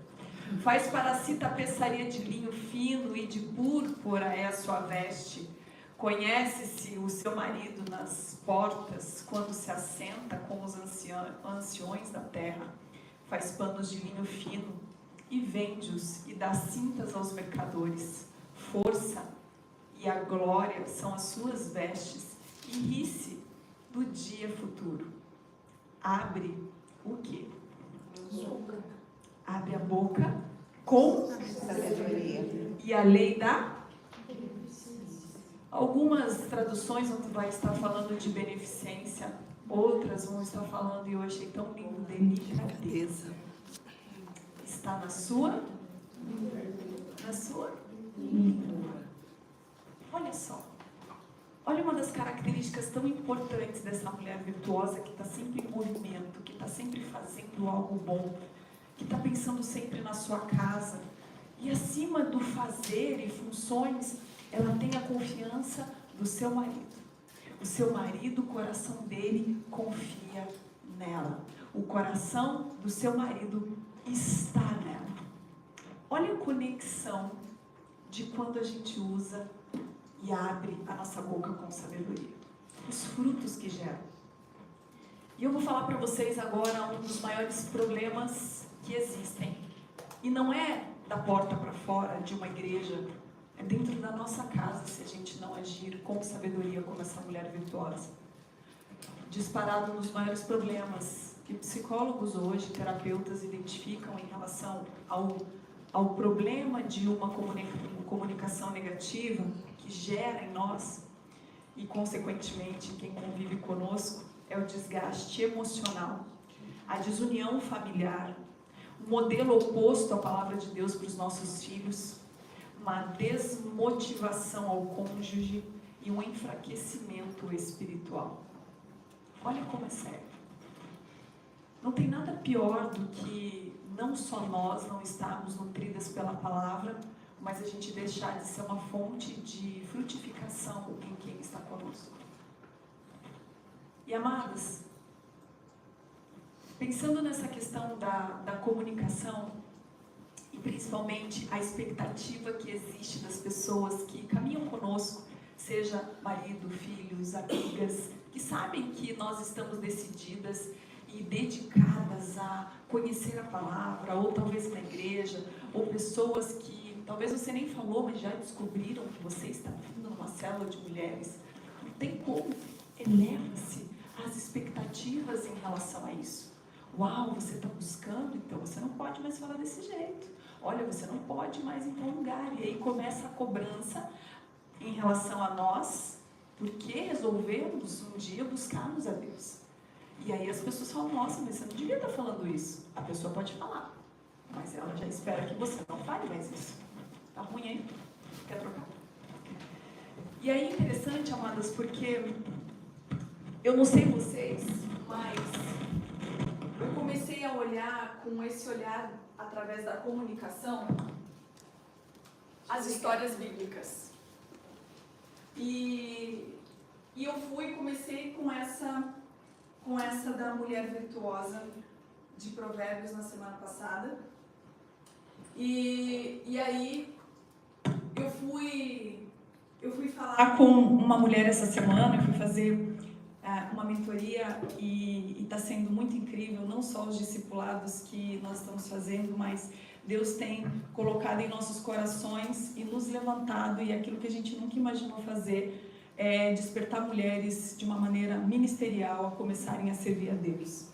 Faz para si tapeçaria de linho fino e de púrpura é a sua veste. Conhece-se o seu marido nas portas, quando se assenta com os anciões da terra. Faz panos de linho fino e vende-os e dá cintas aos mercadores. Força e a glória são as suas vestes, e ri-se do dia futuro. Abre o quê? Abre a boca com sabedoria. E a lei da... Algumas traduções vai estar falando de beneficência, outras vão estar falando, e eu achei tão lindo, delicadeza. Está na sua língua. Olha só. Olha uma das características tão importantes dessa mulher virtuosa, que está sempre em movimento, que está sempre fazendo algo bom, que está pensando sempre na sua casa. E acima do fazer e funções, ela tem a confiança do seu marido. O seu marido, o coração dele confia nela. O coração do seu marido está nela. Olha a conexão de quando a gente usa e abre a nossa boca com sabedoria. Os frutos que geram. E eu vou falar para vocês agora um dos maiores problemas que existem. E não é da porta para fora de uma igreja, é dentro da nossa casa, se a gente não agir com sabedoria como essa mulher virtuosa. Disparado nos maiores problemas que psicólogos hoje, terapeutas, identificam em relação ao problema de uma comunicação negativa que gera em nós e, consequentemente, quem convive conosco, é o desgaste emocional, a desunião familiar, um modelo oposto à palavra de Deus para os nossos filhos, uma desmotivação ao cônjuge e um enfraquecimento espiritual. Olha como é sério. Não tem nada pior do que não só nós não estarmos nutridas pela palavra, mas a gente deixar de ser uma fonte de frutificação em quem está conosco. E amadas, pensando nessa questão da comunicação, e principalmente a expectativa que existe das pessoas que caminham conosco, seja marido, filhos, amigas, que sabem que nós estamos decididas e dedicadas a conhecer a palavra, ou talvez na igreja, ou pessoas que talvez você nem falou, mas já descobriram que você está vindo numa célula de mulheres. Não tem como, eleva-se as expectativas em relação a isso. Uau, você está buscando, então você não pode mais falar desse jeito. Olha, você não pode mais ir para um lugar. E aí começa a cobrança em relação a nós, porque resolvemos um dia buscarmos a Deus. E aí as pessoas falam, nossa, mas você não devia estar falando isso. A pessoa pode falar, mas ela já espera que você não fale mais isso. Tá ruim aí? Quer trocar? E aí é interessante, amadas, porque eu não sei vocês, mas eu comecei a olhar com esse olhar através da comunicação as histórias bíblicas. E eu comecei com essa da mulher virtuosa de Provérbios na semana passada. E aí eu fui falar com uma mulher essa semana, eu fui fazer uma mentoria e está sendo muito incrível, não só os discipulados que nós estamos fazendo, mas Deus tem colocado em nossos corações e nos levantado, e aquilo que a gente nunca imaginou fazer é despertar mulheres de uma maneira ministerial a começarem a servir a Deus.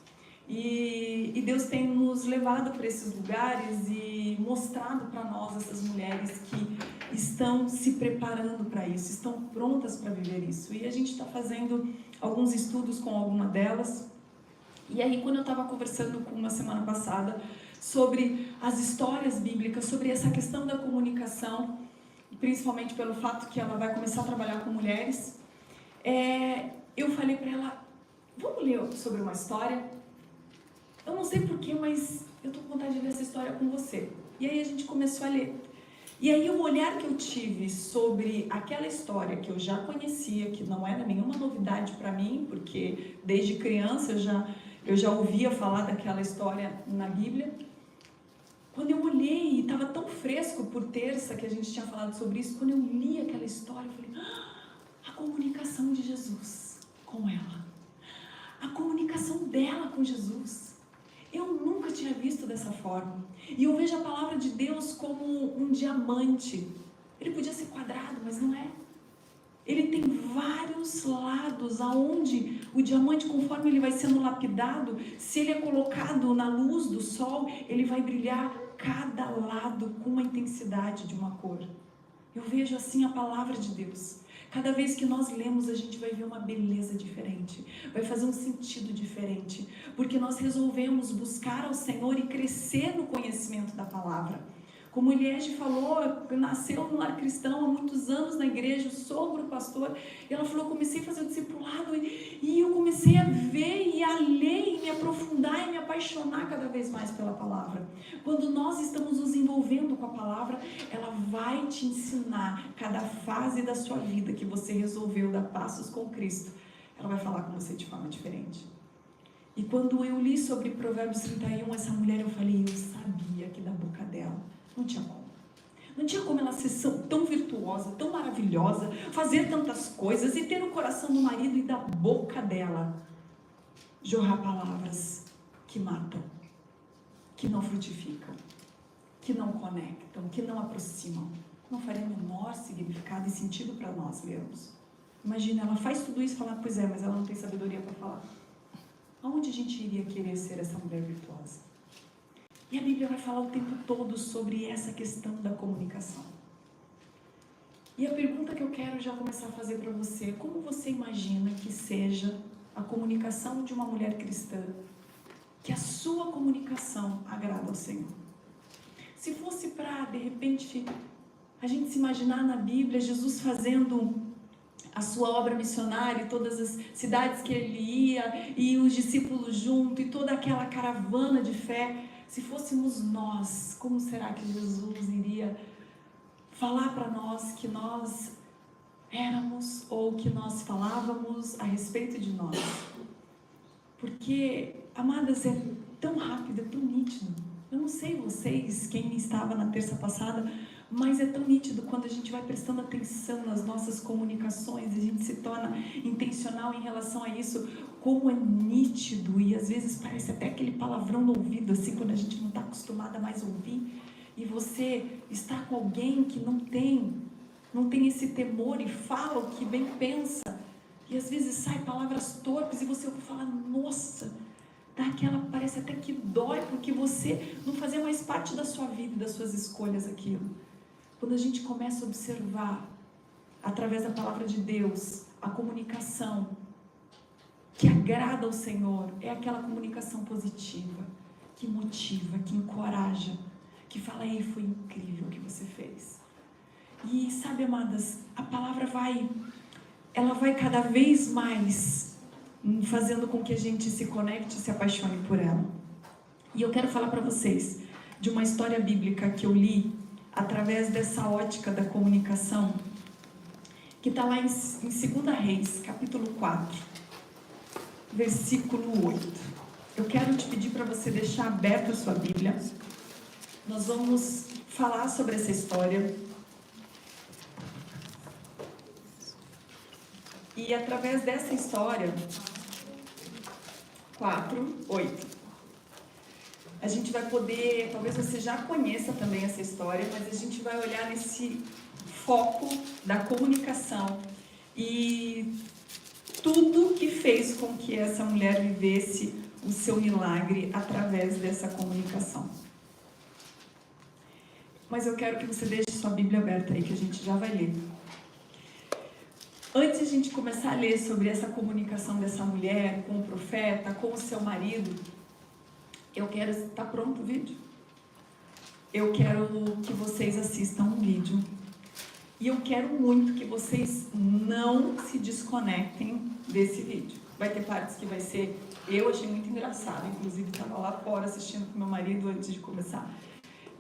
E Deus tem nos levado para esses lugares e mostrado para nós essas mulheres que estão se preparando para isso, estão prontas para viver isso. E a gente está fazendo alguns estudos com alguma delas. E aí, quando eu estava conversando com uma semana passada sobre as histórias bíblicas, sobre essa questão da comunicação, principalmente pelo fato que ela vai começar a trabalhar com mulheres, eu falei para ela, vamos ler sobre uma história? Eu não sei porquê, mas eu estou com vontade de ler essa história com você. E aí a gente começou a ler. E aí o olhar que eu tive sobre aquela história que eu já conhecia, que não era nenhuma novidade para mim, porque desde criança eu já ouvia falar daquela história na Bíblia. Quando eu olhei, e estava tão fresco por terça que a gente tinha falado sobre isso, quando eu li aquela história, eu falei, a comunicação de Jesus com ela. A comunicação dela com Jesus. Eu nunca tinha visto dessa forma. E eu vejo a palavra de Deus como um diamante. Ele podia ser quadrado, mas não é. Ele tem vários lados, aonde o diamante, conforme ele vai sendo lapidado, se ele é colocado na luz do sol, ele vai brilhar cada lado com uma intensidade de uma cor. Eu vejo assim a palavra de Deus. Cada vez que nós lemos, a gente vai ver uma beleza diferente, vai fazer um sentido diferente, porque nós resolvemos buscar ao Senhor e crescer no conhecimento da palavra. Como o Eliege falou, nasceu no lar cristão há muitos anos na igreja, o sogro, o pastor, e ela falou, comecei a fazer o discipulado e eu comecei a ver e a ler e me aprofundar e me apaixonar cada vez mais pela palavra. Quando nós estamos nos envolvendo com a palavra, ela vai te ensinar cada fase da sua vida que você resolveu dar passos com Cristo. Ela vai falar com você de forma diferente. E quando eu li sobre Provérbios 31, essa mulher, eu falei, eu sabia que da boca dela não tinha como. Não tinha como ela ser tão virtuosa, tão maravilhosa, fazer tantas coisas e ter no coração do marido e da boca dela jorrar palavras que matam, que não frutificam, que não conectam, que não aproximam. Não faria o menor significado e sentido para nós lermos. Imagina, ela faz tudo isso e fala, pois é, mas ela não tem sabedoria para falar. Aonde a gente iria querer ser essa mulher virtuosa? E a Bíblia vai falar o tempo todo sobre essa questão da comunicação. E a pergunta que eu quero já começar a fazer para você é como você imagina que seja a comunicação de uma mulher cristã, que a sua comunicação agrada ao Senhor? Se fosse para, de repente, a gente se imaginar na Bíblia, Jesus fazendo a sua obra missionária, todas as cidades que ele ia, e os discípulos junto, e toda aquela caravana de fé. Se fôssemos nós, como será que Jesus iria falar para nós que nós éramos, ou que nós falávamos a respeito de nós? Porque amadas, é tão rápido, é tão nítido. Eu não sei vocês, quem estava na terça passada, mas é tão nítido quando a gente vai prestando atenção nas nossas comunicações, a gente se torna intencional em relação a isso, como é nítido, e às vezes parece até aquele palavrão no ouvido, assim, quando a gente não está acostumada mais a ouvir, e você está com alguém que não tem esse temor e fala o que bem pensa, e às vezes sai palavras torpes e você fala, nossa, dá aquela, parece até que dói, porque você não fazia mais parte da sua vida e das suas escolhas aquilo. Quando a gente começa a observar, através da palavra de Deus, a comunicação que agrada ao Senhor, é aquela comunicação positiva, que motiva, que encoraja, que fala, ei, foi incrível o que você fez. E sabe, amadas, a palavra ela vai cada vez mais fazendo com que a gente se conecte e se apaixone por ela. E eu quero falar para vocês de uma história bíblica que eu li através dessa ótica da comunicação, que está lá em 2 Reis, capítulo 4, versículo 8. Eu quero te pedir para você deixar aberta a sua Bíblia. Nós vamos falar sobre essa história. E através dessa história, 4, 8, a gente vai poder, talvez você já conheça também essa história, mas a gente vai olhar nesse foco da comunicação e tudo que fez com que essa mulher vivesse o seu milagre através dessa comunicação. Mas eu quero que você deixe sua Bíblia aberta aí, que a gente já vai ler. Antes de a gente começar a ler sobre essa comunicação dessa mulher com o profeta, com o seu marido, eu quero... Está pronto o vídeo? Eu quero que vocês assistam um vídeo. E eu quero muito que vocês não se desconectem desse vídeo. Vai ter partes que vai ser... Eu achei muito engraçado, inclusive estava lá fora assistindo com meu marido antes de começar.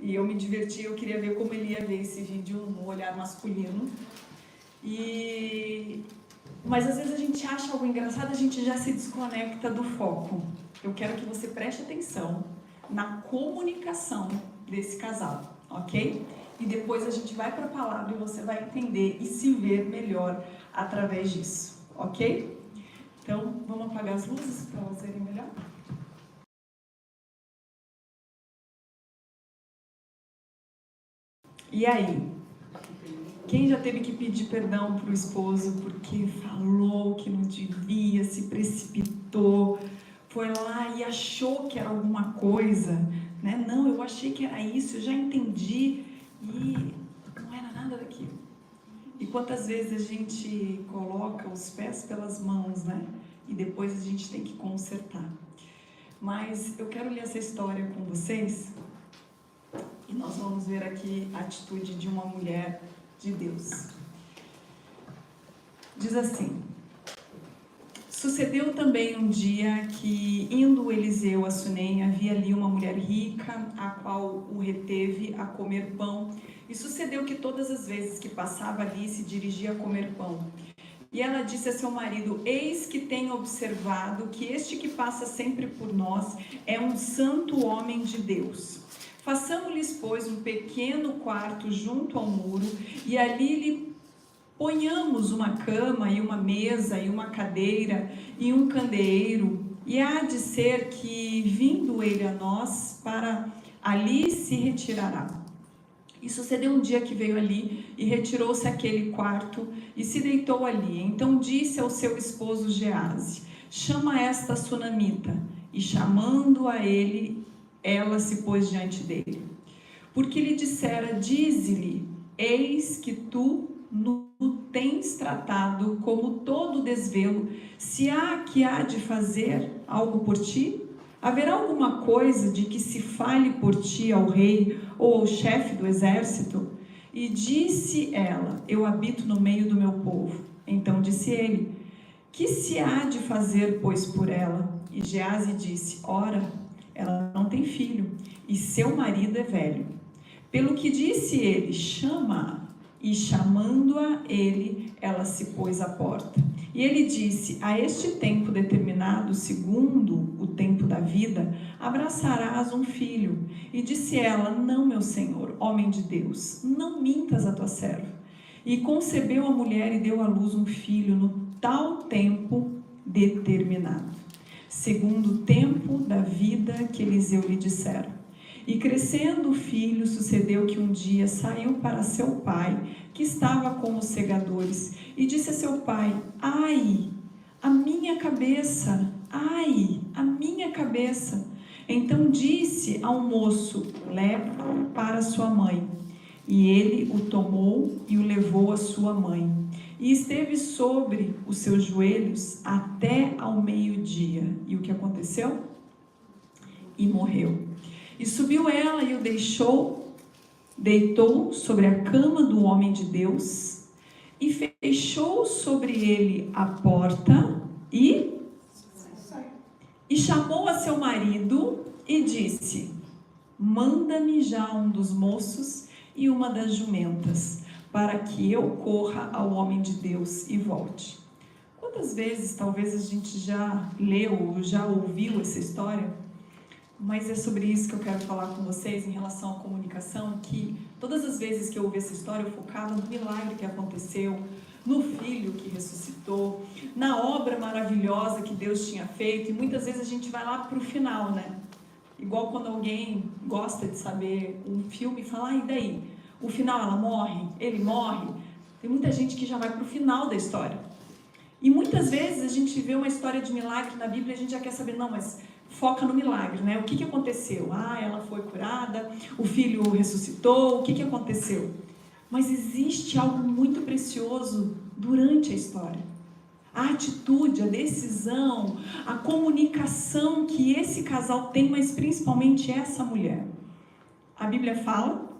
E eu me diverti, eu queria ver como ele ia ver esse vídeo no olhar masculino. Mas às vezes a gente acha algo engraçado, a gente já se desconecta do foco. Eu quero que você preste atenção na comunicação desse casal, ok? E depois a gente vai para a palavra e você vai entender e se ver melhor através disso, ok? Então, vamos apagar as luzes para elas verem melhor? E aí? Quem já teve que pedir perdão para o esposo porque falou que não devia, se precipitou, foi lá e achou que era alguma coisa, né? Não, eu achei que era isso, eu já entendi e não era nada daquilo. E quantas vezes a gente coloca os pés pelas mãos, né? E depois a gente tem que consertar. Mas eu quero ler essa história com vocês e nós vamos ver aqui a atitude de uma mulher de Deus. Diz assim: sucedeu também um dia que, indo Eliseu a Sunem, havia ali uma mulher rica, a qual o reteve a comer pão. E sucedeu que todas as vezes que passava ali, se dirigia a comer pão. E ela disse a seu marido: eis que tenho observado que este que passa sempre por nós é um santo homem de Deus. Façamos-lhes, pois, um pequeno quarto junto ao muro, e ali lhe ponhamos uma cama, e uma mesa, e uma cadeira, e um candeeiro, e há de ser que, vindo ele a nós, para ali se retirará. E sucedeu um dia que veio ali, e retirou-se àquele quarto, e se deitou ali. Então disse ao seu esposo Geazi: chama esta sunamita. E chamando a ele, ela se pôs diante dele. Porque lhe dissera: dize-lhe, eis que tu no tens tratado como todo desvelo, se há que há de fazer algo por ti? Haverá alguma coisa de que se fale por ti ao rei ou ao chefe do exército? E disse ela: eu habito no meio do meu povo. Então disse ele: que se há de fazer, pois, por ela? E Geazi disse: ora, ela não tem filho, e seu marido é velho. Pelo que disse ele: chama-a. E chamando-a ele, ela se pôs à porta. E ele disse: a este tempo determinado, segundo o tempo da vida, abraçarás um filho. E disse ela: não, meu senhor, homem de Deus, não mintas a tua serva. E concebeu a mulher e deu à luz um filho no tal tempo determinado, segundo o tempo da vida que Eliseu lhe dissera. E crescendo o filho, sucedeu que um dia saiu para seu pai, que estava com os segadores, e disse a seu pai: ai, a minha cabeça, ai, a minha cabeça. Então disse ao moço: leva-o para sua mãe. E ele o tomou e o levou à sua mãe. E esteve sobre os seus joelhos até ao meio-dia. E o que aconteceu? E morreu. E subiu ela e o deitou sobre a cama do homem de Deus, e fechou sobre ele a porta, e chamou a seu marido, e disse: manda-me já um dos moços e uma das jumentas, para que eu corra ao homem de Deus e volte. Quantas vezes talvez a gente já leu ou já ouviu essa história? Mas é sobre isso que eu quero falar com vocês em relação à comunicação, que todas as vezes que eu ouvi essa história, eu focava no milagre que aconteceu, no filho que ressuscitou, na obra maravilhosa que Deus tinha feito, e muitas vezes a gente vai lá para o final, né? Igual quando alguém gosta de saber um filme e fala: e daí? O final, ela morre? Ele morre? Tem muita gente que já vai para o final da história. E muitas vezes a gente vê uma história de milagre na Bíblia e a gente já quer saber, não, mas foca no milagre, né? O que aconteceu? Ela foi curada, o filho ressuscitou, o que aconteceu? Mas existe algo muito precioso durante a história. A atitude, a decisão, a comunicação que esse casal tem, mas principalmente essa mulher. A Bíblia fala,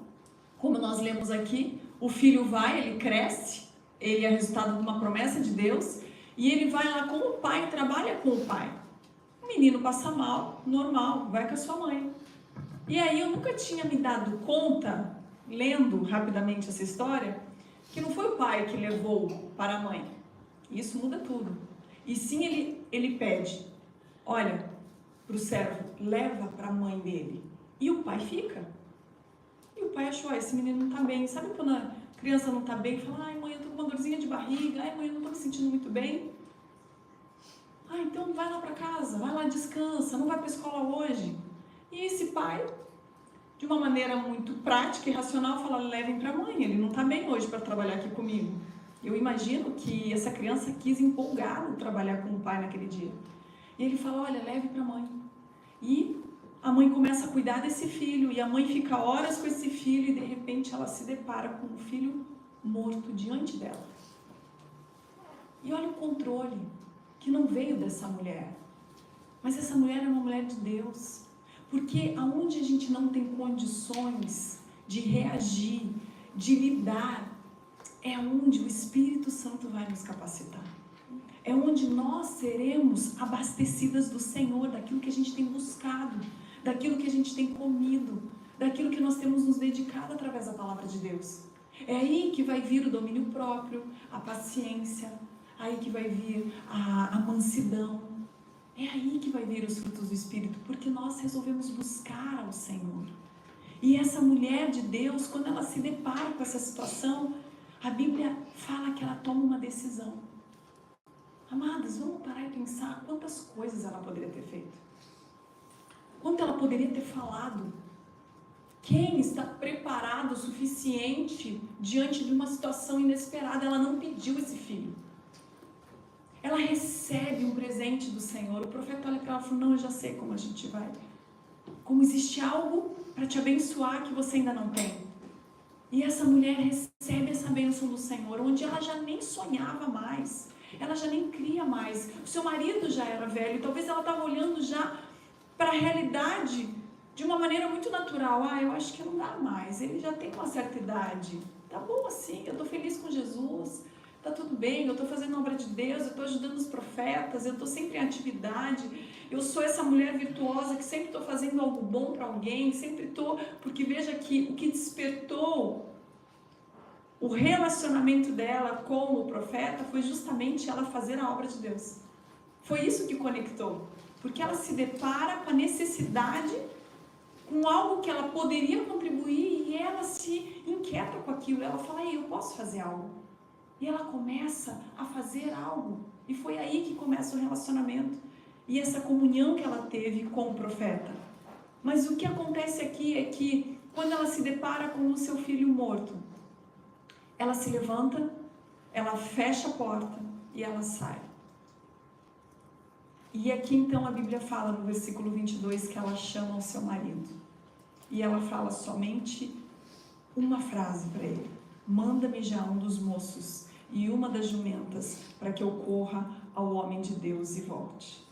como nós lemos aqui, o filho vai, ele cresce, ele é resultado de uma promessa de Deus, e ele vai lá com o pai, trabalha com o pai. O menino passa mal, normal, vai com a sua mãe. E aí eu nunca tinha me dado conta, lendo rapidamente essa história, que não foi o pai que levou para a mãe. Isso muda tudo. E sim, ele pede: olha, para o servo, leva para a mãe dele. E o pai fica. E o pai achou: esse menino não está bem. Sabe quando a criança não está bem? Fala: ai mãe, eu estou com uma dorzinha de barriga. Ai mãe, eu não estou me sentindo muito bem. Então vai lá para casa, vai lá, descansa, não vai para a escola hoje. E esse pai, de uma maneira muito prática e racional, fala: levem para a mãe, ele não está bem hoje para trabalhar aqui comigo. Eu imagino que essa criança quis empolgado trabalhar com o pai naquele dia. E ele fala: olha, leve para a mãe. E a mãe começa a cuidar desse filho, e a mãe fica horas com esse filho, e de repente ela se depara com o filho morto diante dela. E olha o controle que não veio dessa mulher, mas essa mulher é uma mulher de Deus, porque aonde a gente não tem condições de reagir, de lidar, é onde o Espírito Santo vai nos capacitar, é onde nós seremos abastecidas do Senhor, daquilo que a gente tem buscado, daquilo que a gente tem comido, daquilo que nós temos nos dedicado através da palavra de Deus. É aí que vai vir o domínio próprio, a paciência, aí que vai vir a mansidão, é aí que vai vir os frutos do Espírito, porque nós resolvemos buscar ao Senhor. E essa mulher de Deus, quando ela se depara com essa situação, a Bíblia fala que ela toma uma decisão. Amadas, vamos parar e pensar quantas coisas ela poderia ter feito. Quanto ela poderia ter falado. Quem está preparado o suficiente diante de uma situação inesperada? Ela não pediu esse filho. Ela recebe um presente do Senhor. O profeta olha para ela e fala: não, eu já sei como a gente vai. Como existe algo para te abençoar que você ainda não tem. E essa mulher recebe essa bênção do Senhor, onde ela já nem sonhava mais. Ela já nem cria mais. O seu marido já era velho. Talvez ela estava olhando já para a realidade de uma maneira muito natural. Eu acho que não dá mais. Ele já tem uma certa idade. Tá bom assim, eu estou feliz com Jesus. Tá tudo bem, eu estou fazendo a obra de Deus, eu estou ajudando os profetas, eu estou sempre em atividade, eu sou essa mulher virtuosa que sempre estou fazendo algo bom para alguém, sempre estou, porque veja que o que despertou o relacionamento dela com o profeta foi justamente ela fazer a obra de Deus. Foi isso que conectou. Porque ela se depara com a necessidade, com algo que ela poderia contribuir e ela se inquieta com aquilo. Ela fala, eu posso fazer algo. E ela começa a fazer algo. E foi aí que começa o relacionamento. E essa comunhão que ela teve com o profeta. Mas o que acontece aqui é que quando ela se depara com o seu filho morto, ela se levanta, ela fecha a porta e ela sai. E aqui então a Bíblia fala no versículo 22 que ela chama o seu marido. E ela fala somente uma frase para ele. Manda-me já um dos moços e uma das jumentas para que eu corra ao homem de Deus e volte.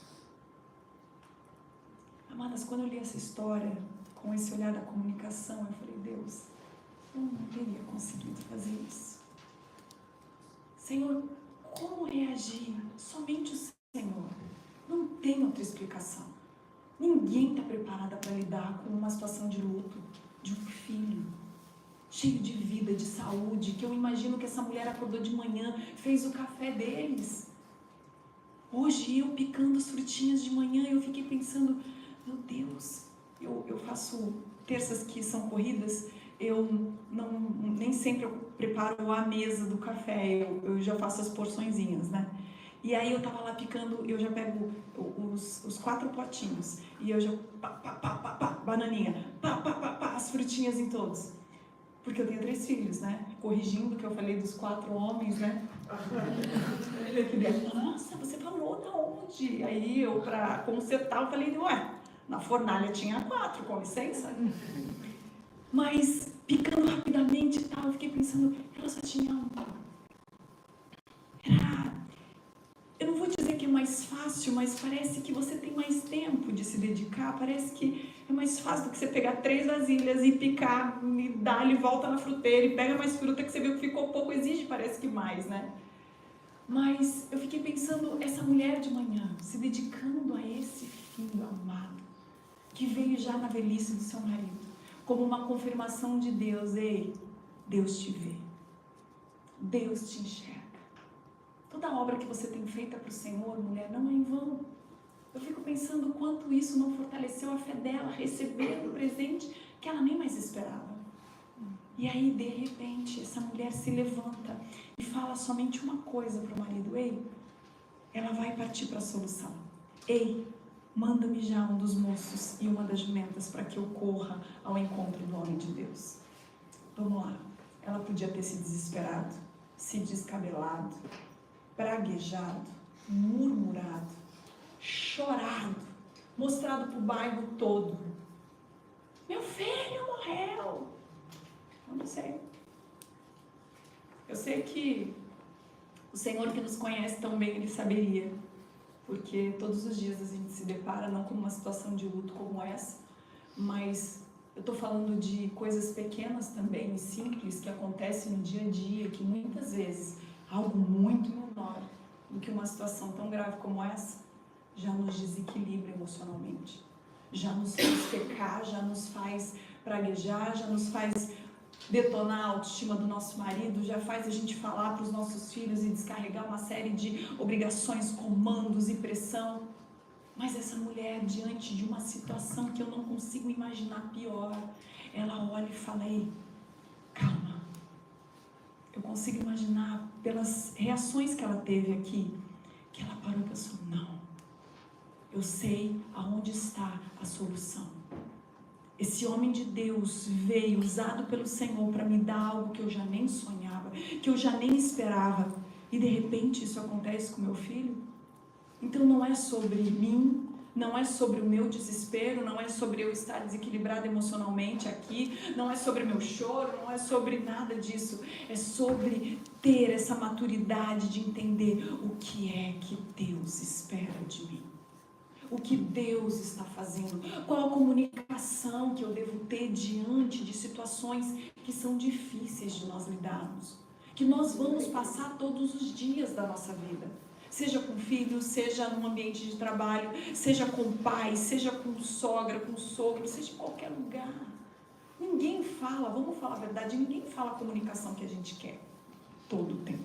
Amadas, quando eu li essa história, com esse olhar da comunicação, eu falei, Deus, eu não teria conseguido fazer isso. Senhor, como reagir? Somente o Senhor. Não tem outra explicação. Ninguém está preparada para lidar com uma situação de luto, de um filho, cheio de vida, de saúde, que eu imagino que essa mulher acordou de manhã, fez o café deles. Hoje eu picando as frutinhas de manhã, eu fiquei pensando, meu Deus, eu faço terças que são corridas, eu nem sempre eu preparo a mesa do café, eu já faço as porçõezinhas, né? E aí eu tava lá picando, eu já pego os 4 potinhos, e eu já bananinha, as frutinhas em todos. Porque eu tenho 3 filhos, né? Corrigindo o que eu falei dos 4 homens, né? Ele queria, nossa, você falou da onde? Aí eu, pra consertar, eu falei, ué, na fornalha tinha 4, com licença. Mas, picando rapidamente e tal, eu fiquei pensando, ela só tinha 1. Eu não vou dizer que é mais fácil, mas parece que você tem mais tempo de se dedicar, parece que é mais fácil do que você pegar 3 vasilhas e picar, e dar-lhe volta na fruteira e pega mais fruta que você viu que ficou pouco, exige, parece que mais, né? Mas eu fiquei pensando, essa mulher de manhã, se dedicando a esse filho amado, que veio já na velhice do seu marido, como uma confirmação de Deus, ei, Deus te vê, Deus te enxerga. Toda a obra que você tem feita para o Senhor, mulher, não é em vão. Eu fico pensando o quanto isso não fortaleceu a fé dela, recebendo o presente que ela nem mais esperava. E aí, de repente, essa mulher se levanta e fala somente uma coisa para o marido. Ei, ela vai partir para a solução. Ei, manda-me já um dos moços e uma das jumentas para que eu corra ao encontro do homem de Deus. Vamos lá. Ela podia ter se desesperado, se descabelado, praguejado, murmurado, chorado, mostrado para o bairro todo. Meu filho morreu. Eu não sei. Eu sei que o Senhor que nos conhece tão bem, Ele saberia. Porque todos os dias a gente se depara, não com uma situação de luto como essa, mas eu estou falando de coisas pequenas também, simples, que acontecem no dia a dia, que muitas vezes algo muito menor do que uma situação tão grave como essa já nos desequilibra emocionalmente, já nos faz pecar, já nos faz praguejar, já nos faz detonar a autoestima do nosso marido, já faz a gente falar para os nossos filhos e descarregar uma série de obrigações, comandos e pressão. Mas essa mulher, diante de uma situação que eu não consigo imaginar pior, ela olha e fala, ei, calma. Eu consigo imaginar pelas reações que ela teve aqui, que ela parou e pensou, não, eu sei aonde está a solução. Esse homem de Deus veio, usado pelo Senhor, para me dar algo que eu já nem sonhava, que eu já nem esperava. E de repente isso acontece com meu filho. Então não é sobre mim, não é sobre o meu desespero, não é sobre eu estar desequilibrada emocionalmente aqui, não é sobre meu choro, não é sobre nada disso. É sobre ter essa maturidade de entender o que é que Deus espera de mim. O que Deus está fazendo, qual a comunicação que eu devo ter diante de situações que são difíceis de nós lidarmos, que nós vamos passar todos os dias da nossa vida, seja com filhos, seja no ambiente de trabalho, seja com pai, seja com sogra, com sogro, seja em qualquer lugar. Ninguém fala, vamos falar a verdade, ninguém fala a comunicação que a gente quer todo o tempo.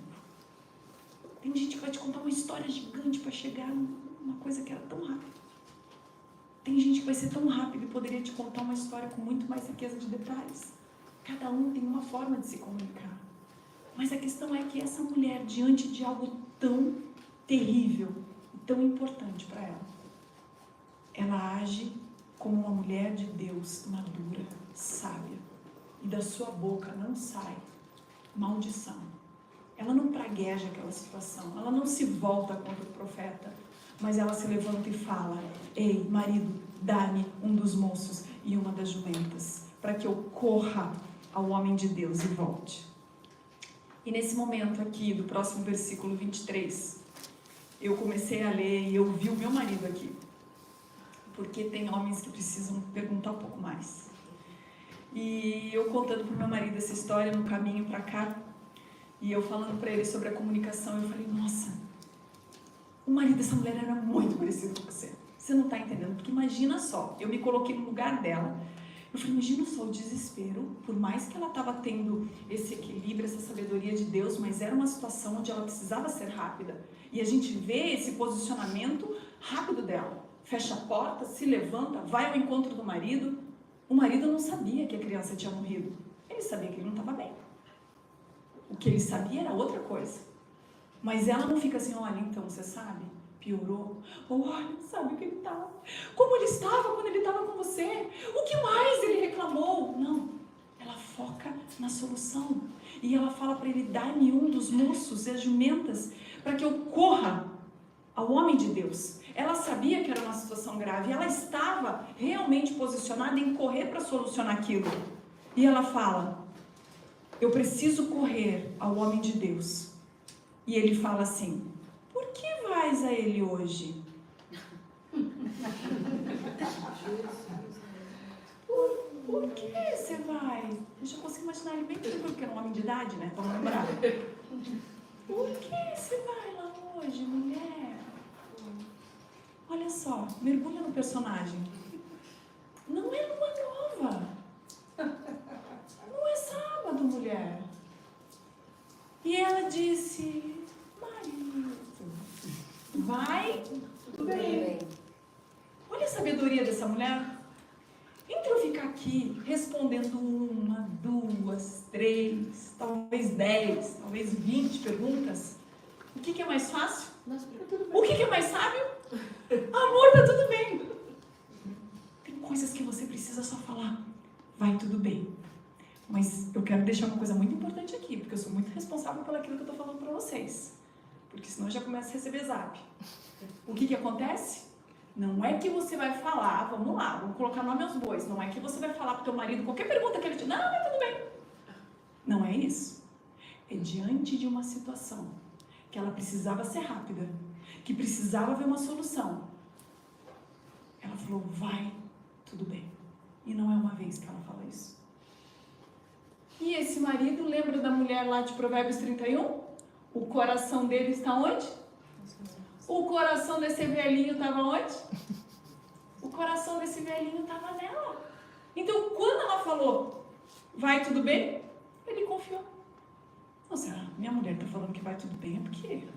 Tem gente que vai te contar uma história gigante para chegar numa coisa que era tão rápida. Tem gente que vai ser tão rápido e poderia te contar uma história com muito mais riqueza de detalhes. Cada um tem uma forma de se comunicar. Mas a questão é que essa mulher, diante de algo tão terrível e tão importante para ela age como uma mulher de Deus madura, sábia. E da sua boca não sai maldição. Ela não pragueja aquela situação, ela não se volta contra o profeta, mas ela se levanta e fala: ei, marido, dá-me um dos moços e uma das jumentas, para que eu corra ao homem de Deus e volte. E nesse momento aqui, do próximo versículo 23, eu comecei a ler e eu vi o meu marido aqui, porque tem homens que precisam perguntar um pouco mais. E eu contando pro meu marido essa história no caminho para cá, e eu falando para ele sobre a comunicação, eu falei: nossa, o marido dessa mulher era muito parecido com você. Você não está entendendo, porque imagina só, eu me coloquei no lugar dela. Eu falei: imagina só o desespero, por mais que ela estava tendo esse equilíbrio, essa sabedoria de Deus, mas era uma situação onde ela precisava ser rápida. E a gente vê esse posicionamento rápido dela. Fecha a porta, se levanta, vai ao encontro do marido. O marido não sabia que a criança tinha morrido. Ele sabia que ele não estava bem. O que ele sabia era outra coisa. Mas ela não fica assim: olha, então, você sabe, piorou. Ou olha, sabe o que ele estava. Como ele estava quando ele estava com você. O que mais ele reclamou? Não. Ela foca na solução. E ela fala para ele: dá-me um dos moços e as jumentas para que eu corra ao homem de Deus. Ela sabia que era uma situação grave. Ela estava realmente posicionada em correr para solucionar aquilo. E ela fala: eu preciso correr ao homem de Deus. E ele fala assim: por que vais a ele hoje? Por que você vai? Eu já consigo imaginar ele bem tranquilo, porque era um homem de idade, né? Vamos lembrar. Por que você vai lá hoje, mulher? Olha só, mergulha no personagem. Não é lua nova. Não é sábado, mulher. E ela disse: marido, vai tudo bem. Olha a sabedoria dessa mulher. Entre eu ficar aqui respondendo 1, 2, 3, talvez 10, talvez 20 perguntas, o que é mais fácil? O que é mais sábio? Amor, tá tudo bem. Tem coisas que você precisa só falar: vai tudo bem. Mas eu quero deixar uma coisa muito importante aqui, porque eu sou muito responsável por aquilo que eu tô falando para vocês. Porque senão eu já começo a receber zap. O que acontece? Não é que você vai falar, vamos lá, vamos colocar nome aos bois. Não é que você vai falar pro teu marido qualquer pergunta que ele te... Não, vai tudo bem. Não é isso. É diante de uma situação que ela precisava ser rápida, que precisava ver uma solução. Ela falou: vai tudo bem. E não é uma vez que ela fala isso. E esse marido, lembra da mulher lá de Provérbios 31? O coração dele está onde? O coração desse velhinho estava onde? O coração desse velhinho estava nela. Então, quando ela falou: vai tudo bem? Ele confiou. Nossa, minha mulher está falando que vai tudo bem, é porque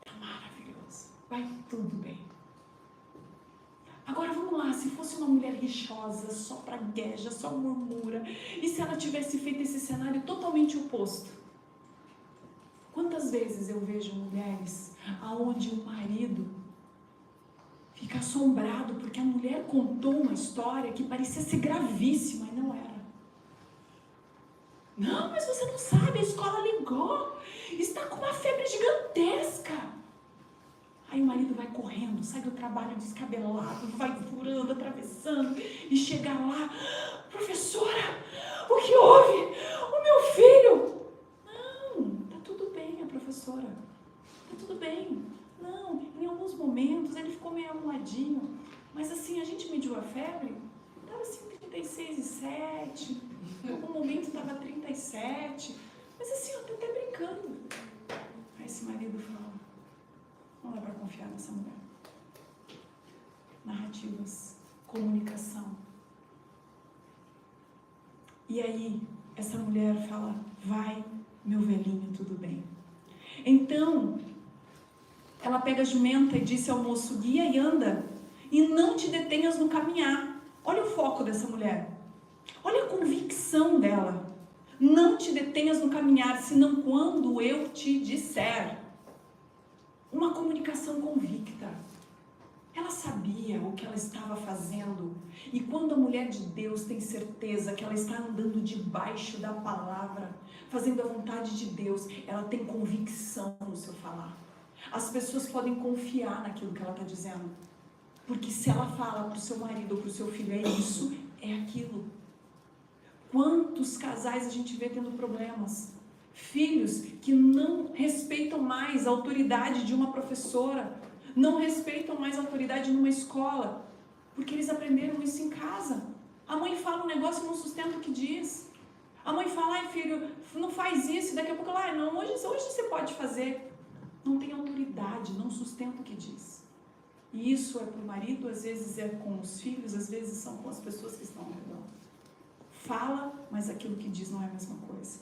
tá maravilhoso. Vai tudo bem. Agora vamos lá, se fosse uma mulher rixosa, só pragueja, só murmura, e se ela tivesse feito esse cenário totalmente oposto? Quantas vezes eu vejo mulheres aonde o marido fica assombrado porque a mulher contou uma história que parecia ser gravíssima e não era. Não, mas você não sabe, a escola ligou, está com uma febre gigantesca. Aí o marido vai correndo, sai do trabalho descabelado, vai furando, atravessando e chega lá: professora, o que houve? O meu filho... Não, tá tudo bem, a professora. Tá tudo bem. Não, em alguns momentos ele ficou meio amuladinho, mas assim, a gente mediu a febre, estava assim 36,7, em algum momento estava 37, mas assim, eu tô até brincando. Aí esse marido fala: não dá para confiar nessa mulher. Narrativas, comunicação. E aí, essa mulher fala, vai, meu velhinho, tudo bem. Então, ela pega a jumenta e disse ao moço, guia e anda, e não te detenhas no caminhar. Olha o foco dessa mulher. Olha a convicção dela. Não te detenhas no caminhar, senão quando eu te disser. Uma comunicação convicta. Ela sabia o que ela estava fazendo. E quando a mulher de Deus tem certeza que ela está andando debaixo da palavra, fazendo a vontade de Deus, ela tem convicção no seu falar. As pessoas podem confiar naquilo que ela está dizendo. Porque se ela fala para o seu marido ou para o seu filho, é isso, é aquilo. Quantos casais a gente vê tendo problemas? Filhos que não respeitam mais a autoridade de uma professora, não respeitam mais a autoridade numa escola, porque eles aprenderam isso em casa. A mãe fala um negócio e não sustenta o que diz. A mãe fala, ai filho, não faz isso, e daqui a pouco ela, não, hoje você pode fazer. Não tem autoridade, não sustenta o que diz. E isso é para o marido, às vezes é com os filhos, às vezes são com as pessoas que estão ao redor. Fala, mas aquilo que diz não é a mesma coisa.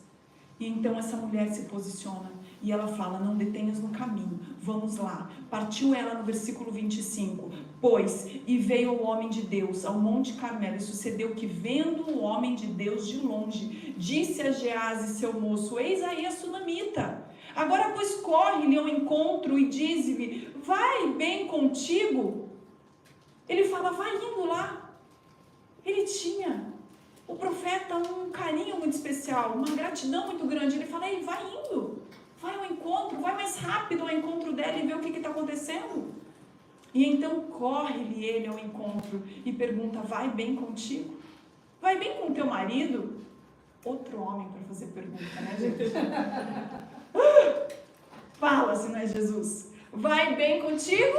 E então essa mulher se posiciona e ela fala, não detenhas no caminho, vamos lá. Partiu ela no versículo 25, pois, e veio o homem de Deus ao Monte Carmelo, e sucedeu que vendo o homem de Deus de longe, disse a Geazi seu moço, eis aí a sunamita. Agora pois corre-lhe ao encontro e dize-lhe, vai bem contigo. Ele fala, vai indo lá. Ele tinha, o profeta, um carinho muito especial, uma gratidão muito grande. Ele fala, ei, vai indo, vai ao encontro, vai mais rápido ao encontro dela e vê o que está acontecendo. E então corre-lhe ele ao encontro e pergunta, vai bem contigo? Vai bem com o teu marido? Outro homem para fazer pergunta, né, gente? Fala se não é Jesus. Vai bem contigo?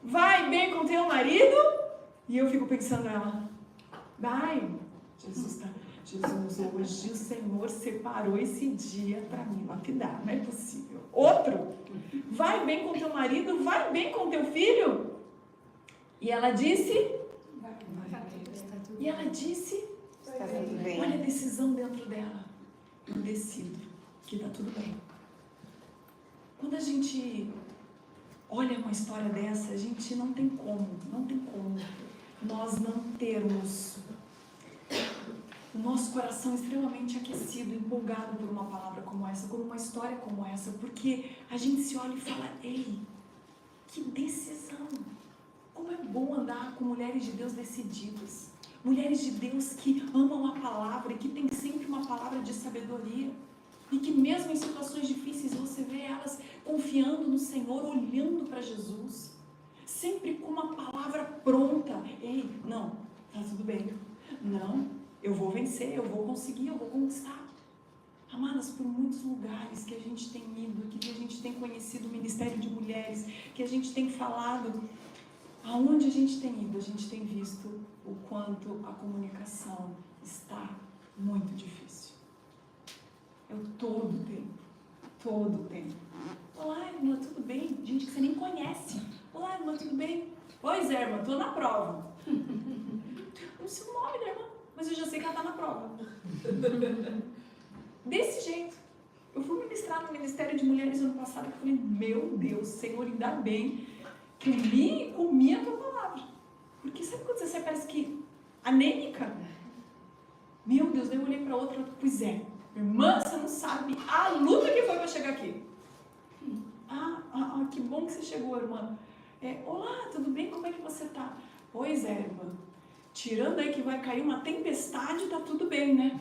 Vai bem com teu marido? E eu fico pensando nela, vai. Jesus, hoje o Senhor separou esse dia para me lapidar, não é possível. Outro, vai bem com teu marido, vai bem com teu filho? E ela disse, Está tudo bem. olha a decisão dentro dela, eu decido que está tudo bem. Quando a gente olha uma história dessa, a gente não tem como nós não termos o nosso coração extremamente aquecido, empolgado por uma palavra como essa, por uma história como essa, porque a gente se olha e fala, ei, que decisão! Como é bom andar com mulheres de Deus decididas, mulheres de Deus que amam a palavra e que tem sempre uma palavra de sabedoria, e que mesmo em situações difíceis você vê elas confiando no Senhor, olhando para Jesus, sempre com uma palavra pronta. Ei, não, tá tudo bem, não, eu vou vencer, eu vou conseguir, eu vou conquistar. Amadas, por muitos lugares que a gente tem ido, que a gente tem conhecido o Ministério de Mulheres, que a gente tem falado, aonde a gente tem ido, a gente tem visto o quanto a comunicação está muito difícil. Todo o tempo. Olá, irmã, tudo bem? Gente que você nem conhece. Olá, irmã, tudo bem? Pois é, irmã, tô na prova. Não sei o nome da irmã, mas eu já sei que ela tá na prova. Desse jeito. Eu fui ministrar no Ministério de Mulheres ano passado e falei, meu Deus, Senhor, ainda bem que eu li e comi a tua palavra. Porque sabe quando você parece que anêmica? Meu Deus, daí eu olhei para outra, pois é. Irmã, você não sabe a luta que foi para chegar aqui. Que bom que você chegou, irmã. Olá, tudo bem? Como é que você tá? Pois é, irmã. Tirando aí que vai cair uma tempestade, tá tudo bem, né?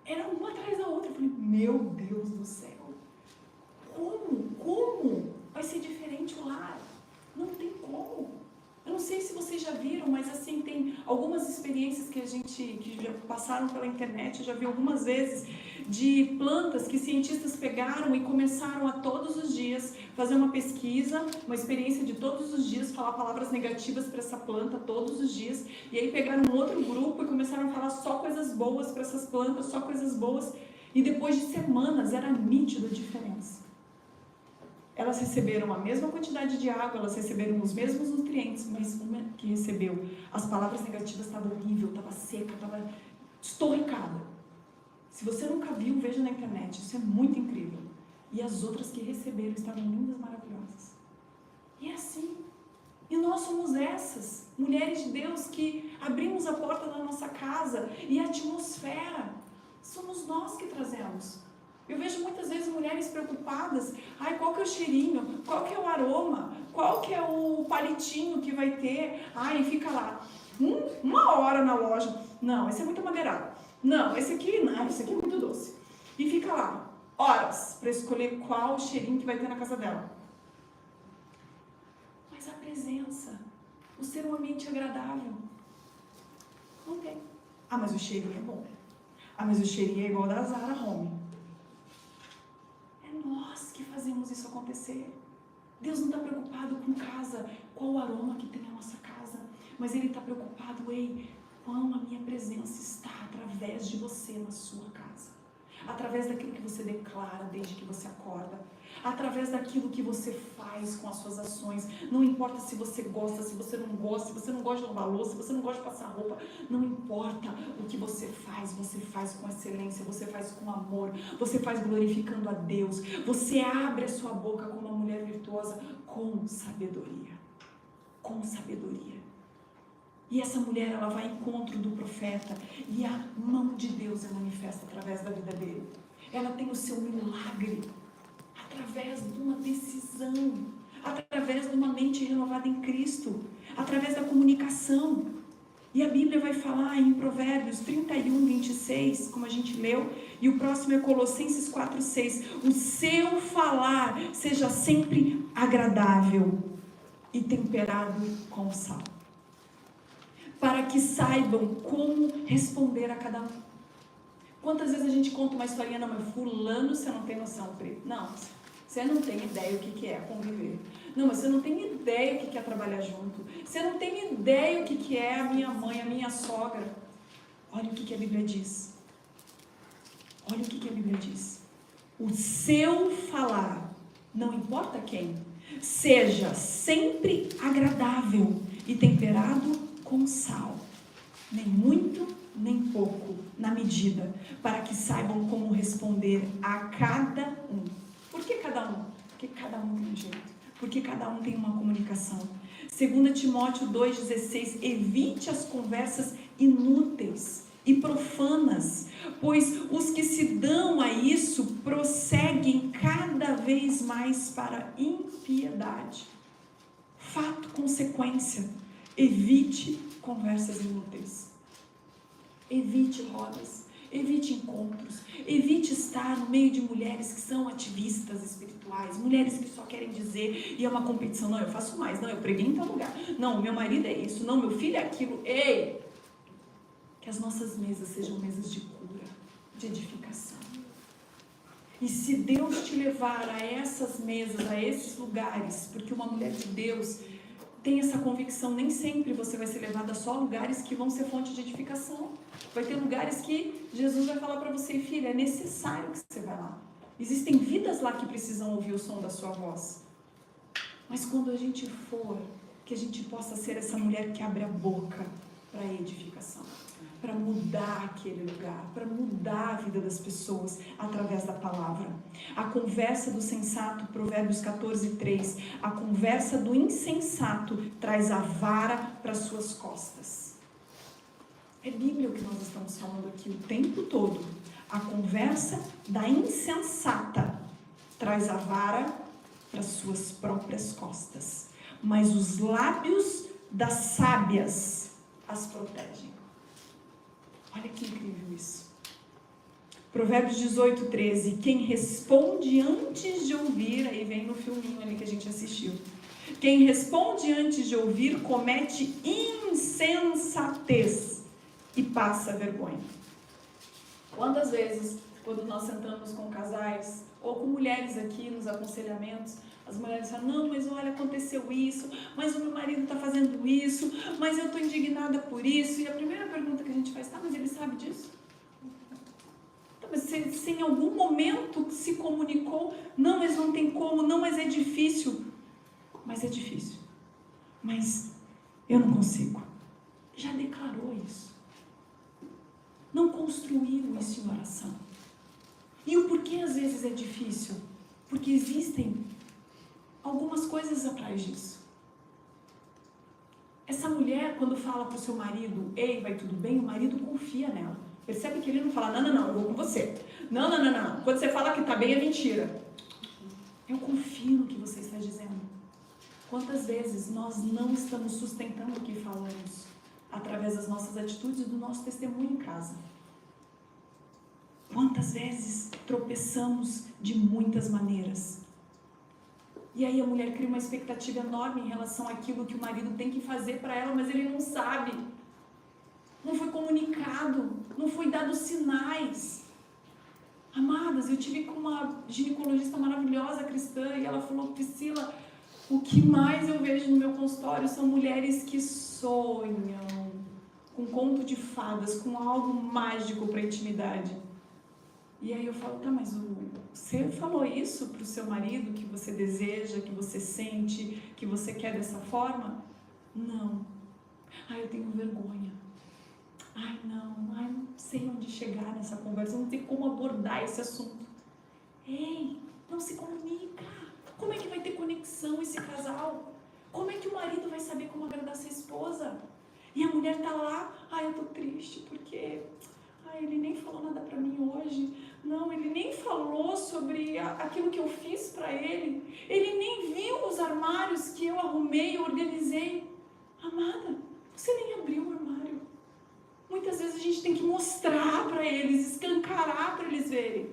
Era uma atrás da outra. Eu falei, meu Deus do céu. Como? Vai ser diferente o lar? Não tem como. Eu não sei se vocês já viram, mas assim, tem algumas experiências que já passaram pela internet, eu já vi algumas vezes, de plantas que cientistas pegaram e começaram a todos os dias fazer uma pesquisa, uma experiência de todos os dias, falar palavras negativas para essa planta todos os dias, e aí pegaram um outro grupo e começaram a falar só coisas boas para essas plantas, só coisas boas, e depois de semanas era nítida a diferença. Elas receberam a mesma quantidade de água, elas receberam os mesmos nutrientes, mas uma que recebeu as palavras negativas estava horrível, estava seca, estorricada. Se você nunca viu, veja na internet, isso é muito incrível. E as outras que receberam estavam lindas, maravilhosas. E é assim. E nós somos essas mulheres de Deus que abrimos a porta da nossa casa e a atmosfera. Somos nós que trazemos. Eu vejo muitas vezes mulheres preocupadas. Ai, qual que é o cheirinho? Qual que é o aroma? Qual que é o palitinho que vai ter? Ai, fica lá 1 hora na loja. Não, esse é muito amadeirado. Não, esse aqui não, esse aqui é muito doce. E fica lá horas para escolher qual cheirinho que vai ter na casa dela. Mas a presença, o ser um ambiente agradável, não tem. Ah, mas o cheirinho é bom. Ah, mas o cheirinho é igual da Zara Home. É nós que fazemos isso acontecer. Deus não está preocupado com casa, qual o aroma que tem a nossa casa, mas Ele está preocupado, ei, quão a minha presença está através de você na sua casa. Através daquilo que você declara desde que você acorda, através daquilo que você faz com as suas ações. Não importa se você gosta, se você não gosta, se você não gosta de lavar louça, se você não gosta de passar roupa, não importa o que você faz com excelência, você faz com amor, você faz glorificando a Deus, você abre a sua boca como uma mulher virtuosa com sabedoria, com sabedoria. E essa mulher, ela vai ao encontro do profeta e a mão de Deus é manifesta através da vida dele. Ela tem o seu milagre através de uma decisão, através de uma mente renovada em Cristo, através da comunicação. E a Bíblia vai falar em Provérbios 31, 26, como a gente leu, e o próximo é Colossenses 4, 6. O seu falar seja sempre agradável e temperado com sal, para que saibam como responder a cada um. Quantas vezes a gente conta uma historinha, não, mas fulano, você não tem noção, Pri. Não, você não tem ideia o que é conviver. Não, mas você não tem ideia o que é trabalhar junto. Você não tem ideia o que é a minha mãe, a minha sogra. Olha o que a Bíblia diz. Olha o que a Bíblia diz. O seu falar, não importa quem, seja sempre agradável e temperado com sal, nem muito, nem pouco, na medida, para que saibam como responder a cada um. Por que cada um? Porque cada um tem um jeito, porque cada um tem uma comunicação. 2 Timóteo 2,16, evite as conversas inúteis e profanas, pois os que se dão a isso prosseguem cada vez mais para a impiedade. Fato, consequência. Evite conversas inúteis. Evite rodas. Evite encontros. Evite estar no meio de mulheres que são ativistas espirituais. Mulheres que só querem dizer, e é uma competição. Não, eu faço mais. Não, eu preguei em tal lugar. Não, meu marido é isso. Não, meu filho é aquilo. Ei! Que as nossas mesas sejam mesas de cura, de edificação. E se Deus te levar a essas mesas, a esses lugares, porque uma mulher de Deus tem essa convicção, nem sempre você vai ser levada só a lugares que vão ser fonte de edificação. Vai ter lugares que Jesus vai falar para você, filha, é necessário que você vá lá. Existem vidas lá que precisam ouvir o som da sua voz. Mas quando a gente for, que a gente possa ser essa mulher que abre a boca para a edificação, para mudar aquele lugar, para mudar a vida das pessoas através da palavra. A conversa do sensato, Provérbios 14, 3, a conversa do insensato traz a vara para suas costas. É Bíblia o que nós estamos falando aqui o tempo todo. A conversa da insensata traz a vara para suas próprias costas, mas os lábios das sábias as protegem. Olha que incrível isso. Provérbios 18, 13. Quem responde antes de ouvir, aí vem no filminho ali que a gente assistiu. Quem responde antes de ouvir comete insensatez e passa vergonha. Quantas vezes, quando nós sentamos com casais, ou com mulheres aqui nos aconselhamentos, as mulheres falam, não, mas olha, aconteceu isso, mas o meu marido está fazendo isso, mas eu estou indignada por isso. E a primeira pergunta que a gente faz, tá, mas ele sabe disso? Tá, mas se em algum momento se comunicou, não, mas não tem como, não, mas é difícil. Mas é difícil. Mas eu não consigo. Já declarou isso. não construiu isso em oração. E o porquê às vezes é difícil? Porque existem algumas coisas atrás disso. Essa mulher, quando fala para o seu marido, ei, vai tudo bem, o marido confia nela. Percebe que ele não fala, não, eu vou com você. Não. Quando você fala que está bem, é mentira. Eu confio no que você está dizendo. Quantas vezes nós não estamos sustentando o que falamos através das nossas atitudes e do nosso testemunho em casa? Quantas vezes tropeçamos de muitas maneiras? E aí a mulher cria uma expectativa enorme em relação àquilo que o marido tem que fazer para ela, mas ele não sabe. Não foi comunicado, não foi dado sinais. Amadas, eu tive com uma ginecologista maravilhosa cristã e ela falou, Priscila, o que mais eu vejo no meu consultório são mulheres que sonham com conto de fadas, com algo mágico para a intimidade. E aí eu falo, tá, mas você falou isso para o seu marido, que você deseja, que você sente, que você quer dessa forma? Não. Eu tenho vergonha. Não sei onde chegar nessa conversa, não sei como abordar esse assunto. Ei, não se comunica. Como é que vai ter conexão esse casal? Como é que o marido vai saber como agradar sua esposa? E a mulher tá lá, eu tô triste porque ele nem falou nada pra mim hoje. Não, ele nem falou sobre aquilo que eu fiz pra ele. Ele nem viu os armários que eu arrumei, eu organizei. Amada, você nem abriu o armário. Muitas vezes a gente tem que mostrar para eles, escancarar para eles verem.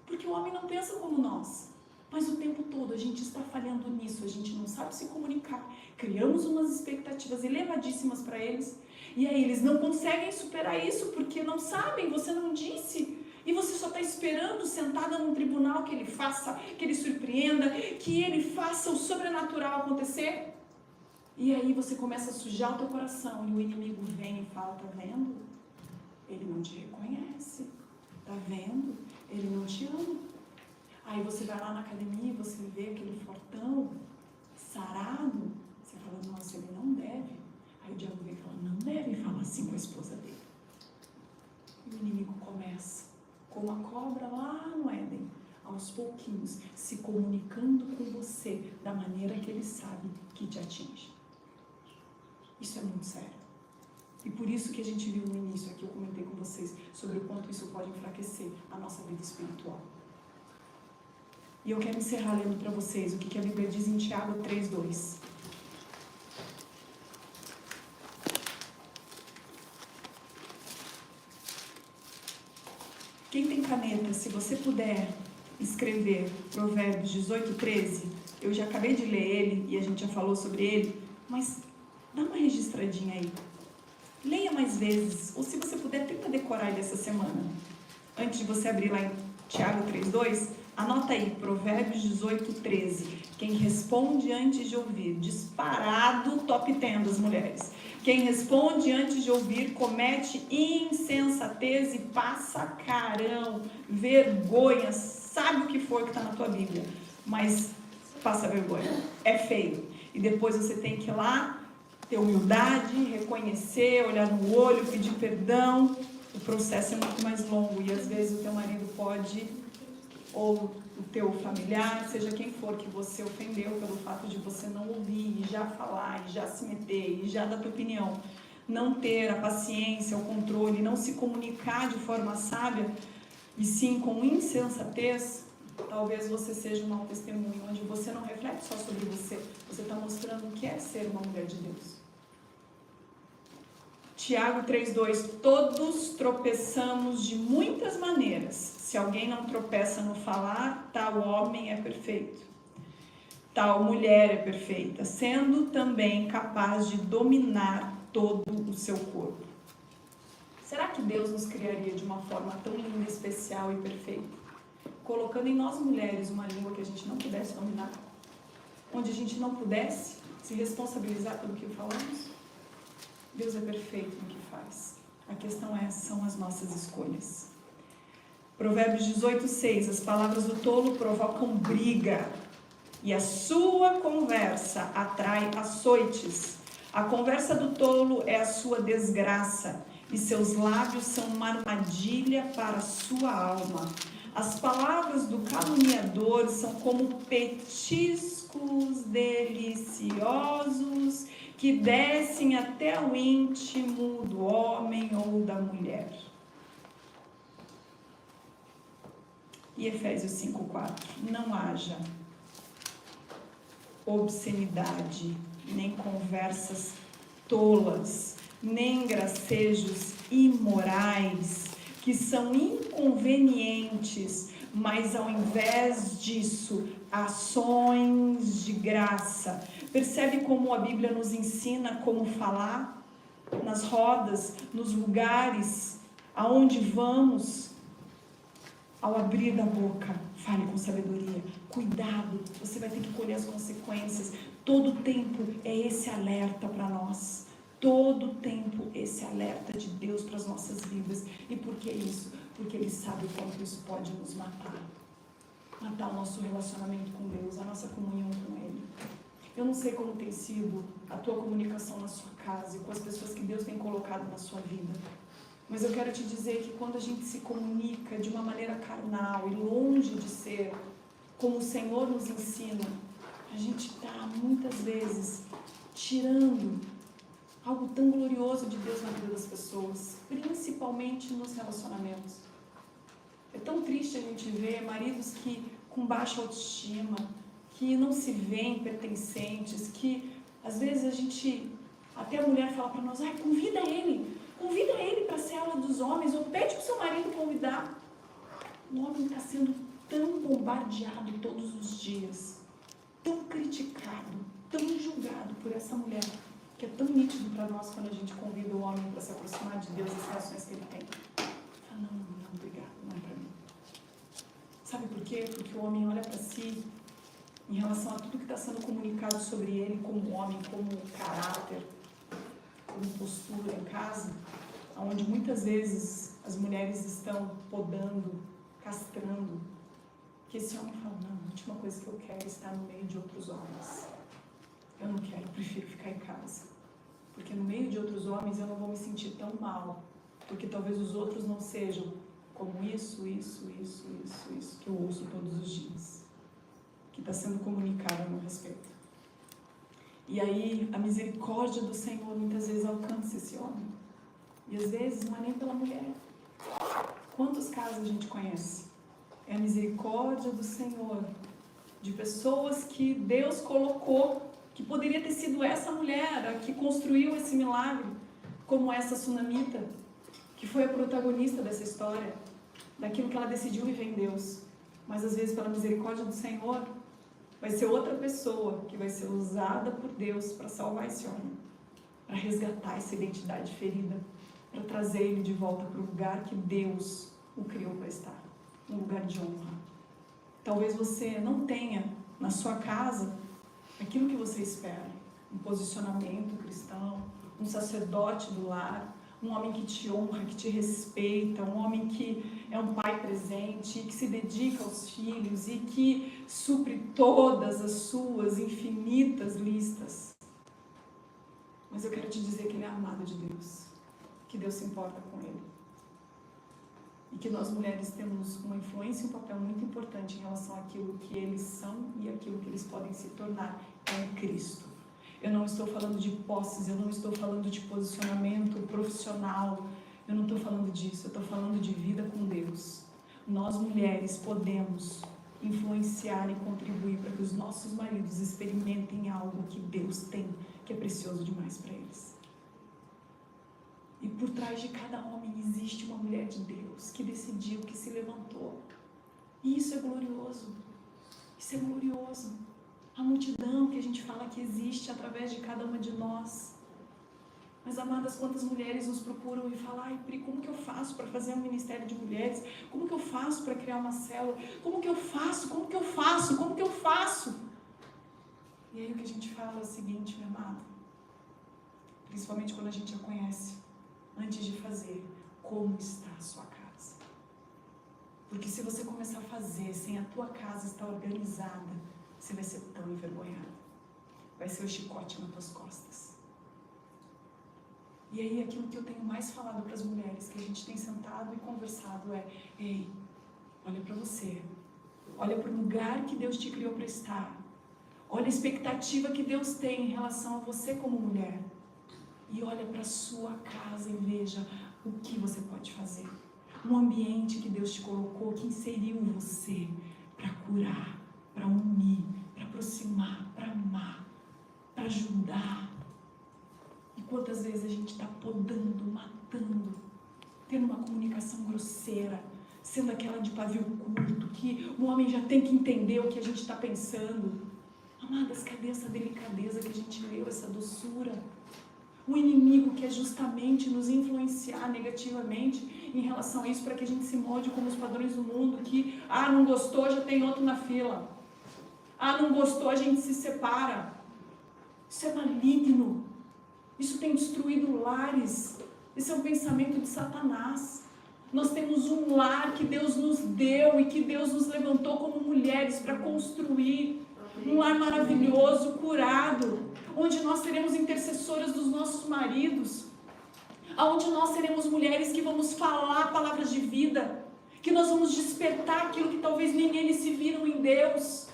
Porque o homem não pensa como nós. Mas o tempo todo a gente está falhando nisso, a gente não sabe se comunicar. Criamos umas expectativas elevadíssimas para eles. E aí eles não conseguem superar isso porque não sabem, você não disse. E você só está esperando, sentada num tribunal, que ele faça, que ele surpreenda, que ele faça o sobrenatural acontecer. E aí você começa a sujar o teu coração e o inimigo vem e fala, tá vendo? Ele não te reconhece, tá vendo? Ele não te ama. Aí você vai lá na academia e você vê aquele fortão, sarado, você fala, nossa, ele não deve. Aí o diabo vem e fala, não deve falar assim com a esposa dele. E o inimigo começa, como a cobra lá no Éden, aos pouquinhos, se comunicando com você da maneira que ele sabe que te atinge. Isso é muito sério. E por isso que a gente viu no início aqui, eu comentei com vocês, sobre o quanto isso pode enfraquecer a nossa vida espiritual. E eu quero encerrar lendo para vocês o que a Bíblia diz em Tiago 3:2. Quem tem caneta, se você puder escrever Provérbios 18:13, eu já acabei de ler ele e a gente já falou sobre ele, mas dá uma registradinha aí. Leia mais vezes, ou se você puder, tenta decorar ele essa semana. Antes de você abrir lá em Tiago 3:2, anota aí, Provérbios 18:13. Quem responde antes de ouvir, disparado, top 10 das mulheres. Quem responde antes de ouvir, comete insensatez e passa carão, vergonha, sabe o que for que está na tua Bíblia, mas passa vergonha, é feio. E depois você tem que ir lá, ter humildade, reconhecer, olhar no olho, pedir perdão. O processo é muito mais longo e às vezes o teu marido pode, ou o teu familiar, seja quem for que você ofendeu pelo fato de você não ouvir e já falar, e já se meter, e já dar tua opinião, não ter a paciência, o controle, não se comunicar de forma sábia, e sim com insensatez, talvez você seja um mau testemunho, onde você não reflete só sobre você, você está mostrando o que é ser uma mulher de Deus. Tiago 3:2, todos tropeçamos de muitas maneiras. Se alguém não tropeça no falar, tal homem é perfeito. Tal mulher é perfeita, sendo também capaz de dominar todo o seu corpo. Será que Deus nos criaria de uma forma tão linda, especial e perfeita? Colocando em nós mulheres uma língua que a gente não pudesse dominar? Onde a gente não pudesse se responsabilizar pelo que falamos? Deus é perfeito no que faz. A questão são as nossas escolhas. Provérbios 18:6, as palavras do tolo provocam briga, e a sua conversa atrai açoites. A conversa do tolo é a sua desgraça, e seus lábios são uma armadilha para a sua alma. As palavras do caluniador são como petiscos deliciosos que descem até o íntimo do homem ou da mulher. E Efésios 5:4. Não haja obscenidade, nem conversas tolas, nem gracejos imorais, que são inconvenientes, mas ao invés disso, ações de graça. Percebe como a Bíblia nos ensina como falar? Nas rodas, nos lugares, aonde vamos, ao abrir da boca, fale com sabedoria. Cuidado, você vai ter que colher as consequências. Todo tempo é esse alerta para nós. Todo tempo esse alerta de Deus para as nossas vidas. E por que isso? Porque Ele sabe o quanto isso pode nos matar. Matar o nosso relacionamento com Deus, a nossa comunhão com Ele. Eu não sei como tem sido a tua comunicação na sua casa e com as pessoas que Deus tem colocado na sua vida. Mas eu quero te dizer que quando a gente se comunica de uma maneira carnal e longe de ser como o Senhor nos ensina, a gente está muitas vezes tirando algo tão glorioso de Deus na vida das pessoas, principalmente nos relacionamentos. É tão triste a gente ver maridos que com baixa autoestima, que não se veem pertencentes, que às vezes a gente, até a mulher fala para nós, convida ele para ser aula dos homens, ou pede para o seu marido convidar. O homem está sendo tão bombardeado todos os dias, tão criticado, tão julgado por essa mulher, que é tão nítido para nós quando a gente convida o homem para se aproximar de Deus, as reações que ele tem. Fala, não, obrigado, não é para mim. Sabe por quê? Porque o homem olha para si, em relação a tudo que está sendo comunicado sobre ele, como homem, como caráter, como postura em casa, onde muitas vezes as mulheres estão podando, castrando, que esse homem fala, não, a última coisa que eu quero é estar no meio de outros homens. Eu não quero, eu prefiro ficar em casa. Porque no meio de outros homens eu não vou me sentir tão mal. Porque talvez os outros não sejam como isso que eu ouço todos os dias. Que está sendo comunicado a meu respeito. E aí a misericórdia do Senhor muitas vezes alcança esse homem. E às vezes não é nem pela mulher. Quantos casos a gente conhece? É a misericórdia do Senhor. De pessoas que Deus colocou, que poderia ter sido essa mulher a que construiu esse milagre, como essa sunamita, que foi a protagonista dessa história, daquilo que ela decidiu viver em Deus. Mas às vezes, pela misericórdia do Senhor, vai ser outra pessoa que vai ser usada por Deus para salvar esse homem, para resgatar essa identidade ferida, para trazer ele de volta para o lugar que Deus o criou para estar, um lugar de honra. Talvez você não tenha na sua casa aquilo que você espera, um posicionamento cristão, um sacerdote do lar, um homem que te honra, que te respeita, um homem que é um pai presente, que se dedica aos filhos e que supre todas as suas infinitas listas. Mas eu quero te dizer que ele é amado de Deus, que Deus se importa com ele. E que nós mulheres temos uma influência e um papel muito importante em relação àquilo que eles são e aquilo que eles podem se tornar em Cristo. Eu não estou falando de posses, eu não estou falando de posicionamento profissional, eu não estou falando disso, eu estou falando de vida com Deus. Nós mulheres podemos influenciar e contribuir para que os nossos maridos experimentem algo que Deus tem, que é precioso demais para eles. E por trás de cada homem existe uma mulher de Deus que decidiu, que se levantou. E isso é glorioso. Isso é glorioso. A multidão que a gente fala que existe através de cada uma de nós. Mas, amadas, quantas mulheres nos procuram e falam, ai, Pri, como que eu faço para fazer um ministério de mulheres? Como que eu faço para criar uma célula? Como que eu faço? Como que eu faço? Como que eu faço? E aí o que a gente fala é o seguinte, meu amado. Principalmente quando a gente já conhece. Antes de fazer, como está a sua casa? Porque se você começar a fazer sem a tua casa estar organizada, você vai ser tão envergonhado. Vai ser o chicote nas tuas costas. E aí aquilo que eu tenho mais falado para as mulheres, que a gente tem sentado e conversado é: ei, olha para você, olha para o lugar que Deus te criou para estar, olha a expectativa que Deus tem em relação a você como mulher, e olha para a sua casa e veja o que você pode fazer. Um ambiente que Deus te colocou, que inseriu você para curar, para unir, para aproximar, para amar, para ajudar. E quantas vezes a gente está podando, matando, tendo uma comunicação grosseira, sendo aquela de pavio curto, que o homem já tem que entender o que a gente está pensando. Amadas, cadê essa delicadeza que a gente leu, essa doçura? O inimigo quer justamente nos influenciar negativamente em relação a isso, para que a gente se molde como os padrões do mundo, que, não gostou, já tem outro na fila. Não gostou, a gente se separa. Isso é maligno. Isso tem destruído lares. Esse é um pensamento de Satanás. Nós temos um lar que Deus nos deu e que Deus nos levantou como mulheres para construir. Um lar maravilhoso, curado, onde nós seremos intercessoras dos nossos maridos, onde nós seremos mulheres que vamos falar palavras de vida, que nós vamos despertar aquilo que talvez nem eles se viram em Deus,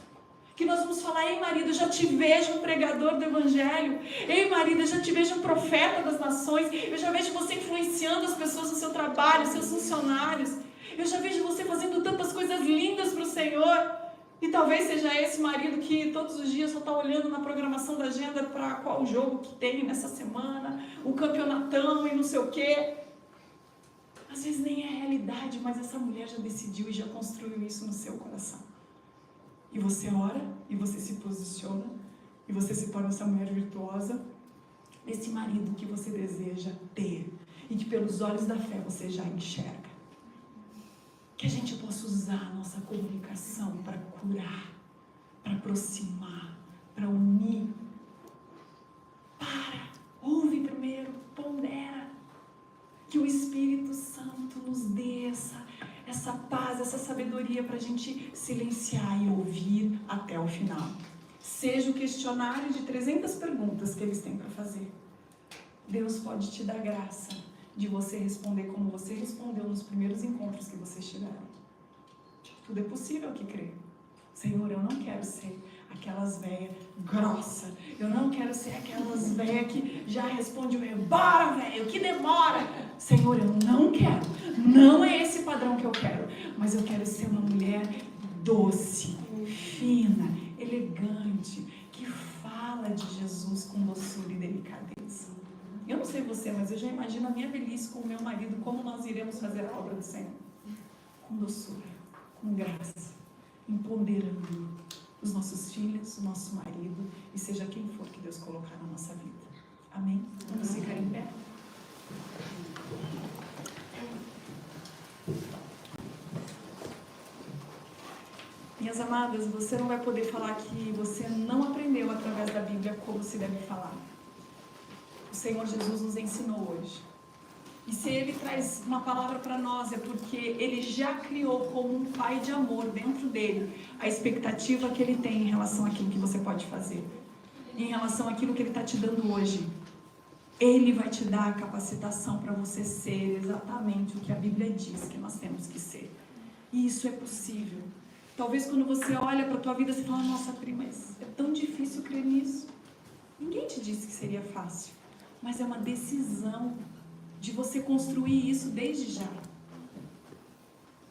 que nós vamos falar: ei marido, já te vejo um pregador do evangelho, ei marido, eu já te vejo um profeta das nações, eu já vejo você influenciando as pessoas no seu trabalho, seus funcionários, eu já vejo você fazendo tantas coisas lindas para o Senhor. E talvez seja esse marido que todos os dias só está olhando na programação da agenda para qual jogo que tem nessa semana, o campeonatão e não sei o quê. Às vezes nem é realidade, mas essa mulher já decidiu e já construiu isso no seu coração. E você ora, e você se posiciona, e você se torna essa mulher virtuosa, esse marido que você deseja ter, e que pelos olhos da fé você já enxerga. Que a gente possa usar a nossa comunicação para curar, para aproximar, para unir. Ouve primeiro, pondera. Que o Espírito Santo nos dê essa paz, essa sabedoria para a gente silenciar e ouvir até o final. Seja o questionário de 300 perguntas que eles têm para fazer. Deus pode te dar graça de você responder como você respondeu nos primeiros encontros que vocês tiveram. Tudo é possível que crê. Senhor, eu não quero ser aquelas velhas grossas. Eu não quero ser aquelas velhas que já responde bora, velho, que demora. Senhor, eu não quero. Não é esse padrão que eu quero. Mas eu quero ser uma mulher doce, fina, elegante, que fala de Jesus com doçura e delicadeza. Eu não sei você, mas eu já imagino a minha velhice com o meu marido, como nós iremos fazer a obra do Senhor. Com doçura, com graça, empoderando os nossos filhos, o nosso marido, e seja quem for que Deus colocar na nossa vida. Amém? Vamos ficar em pé? Minhas amadas, você não vai poder falar que você não aprendeu através da Bíblia como se deve falar. O Senhor Jesus nos ensinou hoje. E se Ele traz uma palavra para nós, é porque Ele já criou como um pai de amor dentro dele a expectativa que Ele tem em relação àquilo que você pode fazer, em relação àquilo que Ele está te dando hoje. Ele vai te dar a capacitação para você ser exatamente o que a Bíblia diz que nós temos que ser. E isso é possível. Talvez quando você olha para a tua vida, você fala: nossa, Pri, mas é tão difícil crer nisso. Ninguém te disse que seria fácil. Mas é uma decisão de você construir isso desde já.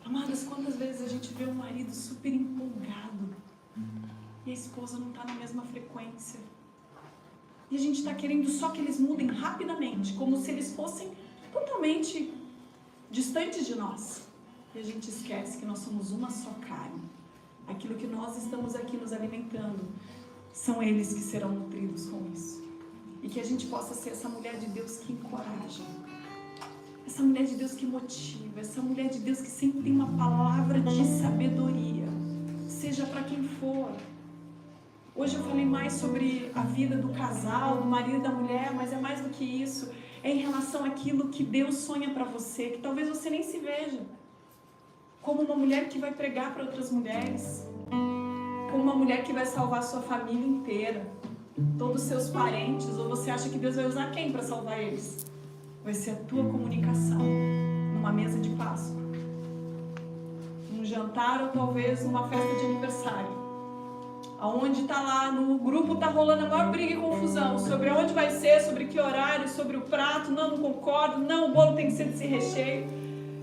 Amadas, quantas vezes a gente vê um marido super empolgado e a esposa não está na mesma frequência? E a gente está querendo só que eles mudem rapidamente, como se eles fossem totalmente distantes de nós. E a gente esquece que nós somos uma só carne. Aquilo que nós estamos aqui nos alimentando, são eles que serão nutridos com isso. E que a gente possa ser essa mulher de Deus que encoraja, essa mulher de Deus que motiva, essa mulher de Deus que sempre tem uma palavra de sabedoria, seja para quem for. Hoje eu falei mais sobre a vida do casal, do marido e da mulher, mas é mais do que isso. É em relação àquilo que Deus sonha para você, que talvez você nem se veja. Como uma mulher que vai pregar para outras mulheres, como uma mulher que vai salvar a sua família inteira, todos os seus parentes, ou você acha que Deus vai usar quem para salvar eles? vai ser a tua comunicação numa mesa de Páscoa, num jantar ou talvez numa festa de aniversário, aonde está lá no grupo, está rolando a maior briga e confusão sobre onde vai ser, sobre que horário, sobre o prato, não concordo, não, o bolo tem que ser desse recheio,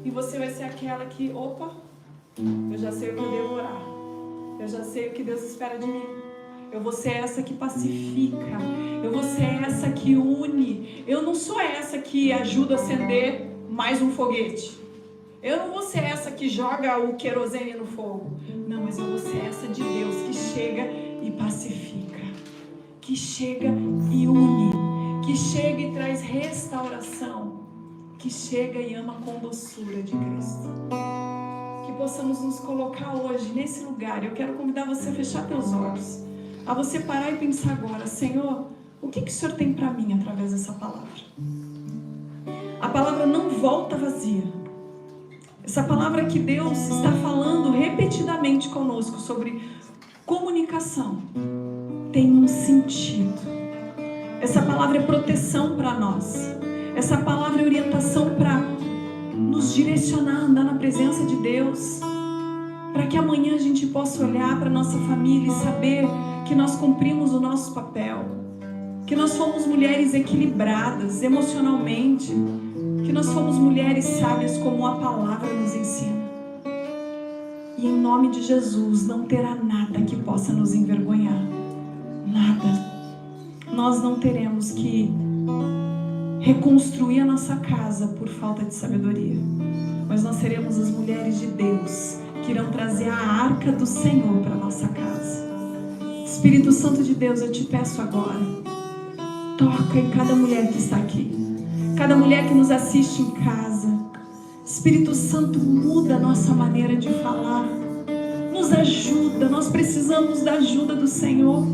e você vai ser aquela que, opa, eu já sei o que eu devo orar, eu já sei o que Deus espera de mim, eu vou ser essa que pacifica, eu vou ser essa que une, eu não sou essa que ajuda a acender mais um foguete, eu não vou ser essa que joga o querosene no fogo, não, mas eu vou ser essa de Deus que chega e pacifica, que chega e une, que chega e traz restauração, que chega e ama com doçura de Cristo. Que possamos nos colocar hoje nesse lugar. Eu quero convidar você a fechar teus olhos, a você parar e pensar agora: Senhor, o que o Senhor tem para mim através dessa palavra? A palavra não volta vazia. Essa palavra que Deus está falando repetidamente conosco sobre comunicação tem um sentido. Essa palavra é proteção para nós. Essa palavra é orientação para nos direcionar, andar na presença de Deus, para que amanhã a gente possa olhar para a nossa família e saber que nós cumprimos o nosso papel, que nós fomos mulheres equilibradas emocionalmente, que nós fomos mulheres sábias como a palavra nos ensina. E em nome de Jesus não terá nada que possa nos envergonhar. Nada. Nós não teremos que reconstruir a nossa casa por falta de sabedoria, mas nós seremos as mulheres de Deus que irão trazer a arca do Senhor para a nossa casa. Espírito Santo de Deus, eu te peço agora, toca em cada mulher que está aqui, cada mulher que nos assiste em casa. Espírito Santo, muda a nossa maneira de falar, nos ajuda, nós precisamos da ajuda do Senhor.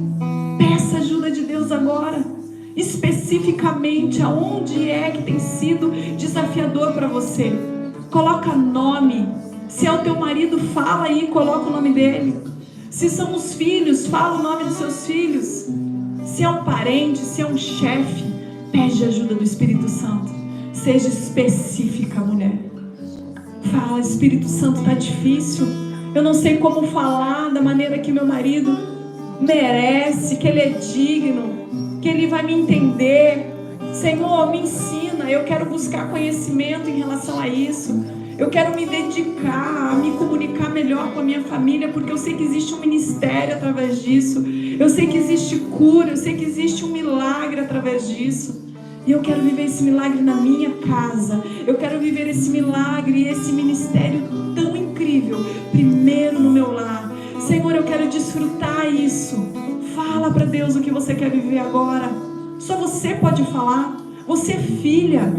Peça ajuda de Deus agora, especificamente aonde é que tem sido desafiador para você. Coloca nome. Se é o teu marido, fala aí, coloca o nome dele. Se são os filhos, fala o nome dos seus filhos. Se é um parente, se é um chefe, pede ajuda do Espírito Santo. Seja específica, mulher. Fala: Espírito Santo, tá difícil, eu não sei como falar da maneira que meu marido merece, que ele é digno, que ele vai me entender. Senhor, me ensina, eu quero buscar conhecimento em relação a isso, eu quero me dedicar a me comunicar melhor com a minha família, porque eu sei que existe um ministério através disso, eu sei que existe cura, eu sei que existe um milagre através disso, e eu quero viver esse milagre na minha casa, eu quero viver esse milagre e esse ministério tão incrível, primeiro no meu lar. Senhor, eu quero desfrutar isso. Fala para Deus o que você quer viver agora. Só você pode falar. Você é filha.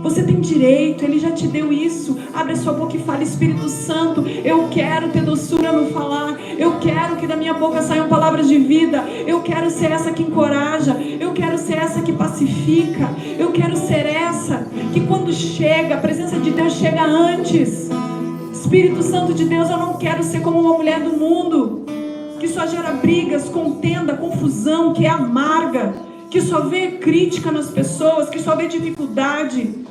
Você tem direito. Ele já te deu isso. Abre a sua boca e fala: Espírito Santo, eu quero ter doçura no falar. Eu quero que da minha boca saiam palavras de vida. Eu quero ser essa que encoraja. Eu quero ser essa que pacifica. Eu quero ser essa que quando chega, a presença de Deus chega antes. Espírito Santo de Deus, eu não quero ser como uma mulher do mundo, que só gera brigas, contenda, confusão, que é amarga, que só vê crítica nas pessoas, que só vê dificuldade,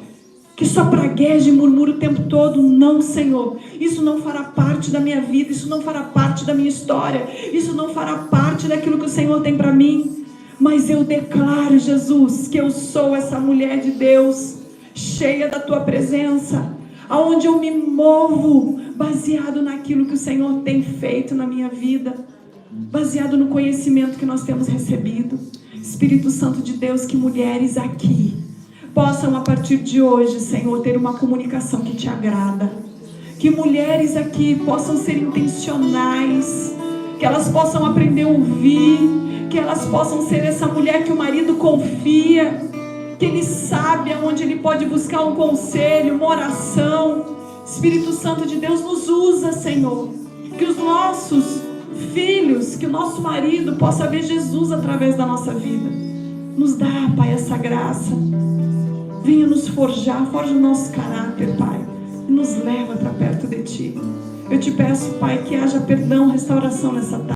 que só pragueja e murmura o tempo todo. Não, Senhor, isso não fará parte da minha vida, isso não fará parte da minha história, isso não fará parte daquilo que o Senhor tem para mim. Mas eu declaro, Jesus, que eu sou essa mulher de Deus, cheia da Tua presença, aonde eu me movo baseado naquilo que o Senhor tem feito na minha vida, baseado no conhecimento que nós temos recebido. Espírito Santo de Deus, que mulheres aqui possam a partir de hoje, Senhor, ter uma comunicação que te agrada, que mulheres aqui possam ser intencionais, que elas possam aprender a ouvir, que elas possam ser essa mulher que o marido confia, que ele sabe aonde ele pode buscar um conselho, uma oração. Espírito Santo de Deus, nos usa, Senhor, que os nossos filhos, que o nosso marido possa ver Jesus através da nossa vida. Nos dá, Pai, essa graça. Venha nos forjar, forja o nosso caráter, Pai, e nos leva para perto de Ti. Eu te peço, Pai, que haja perdão, restauração nessa tarde.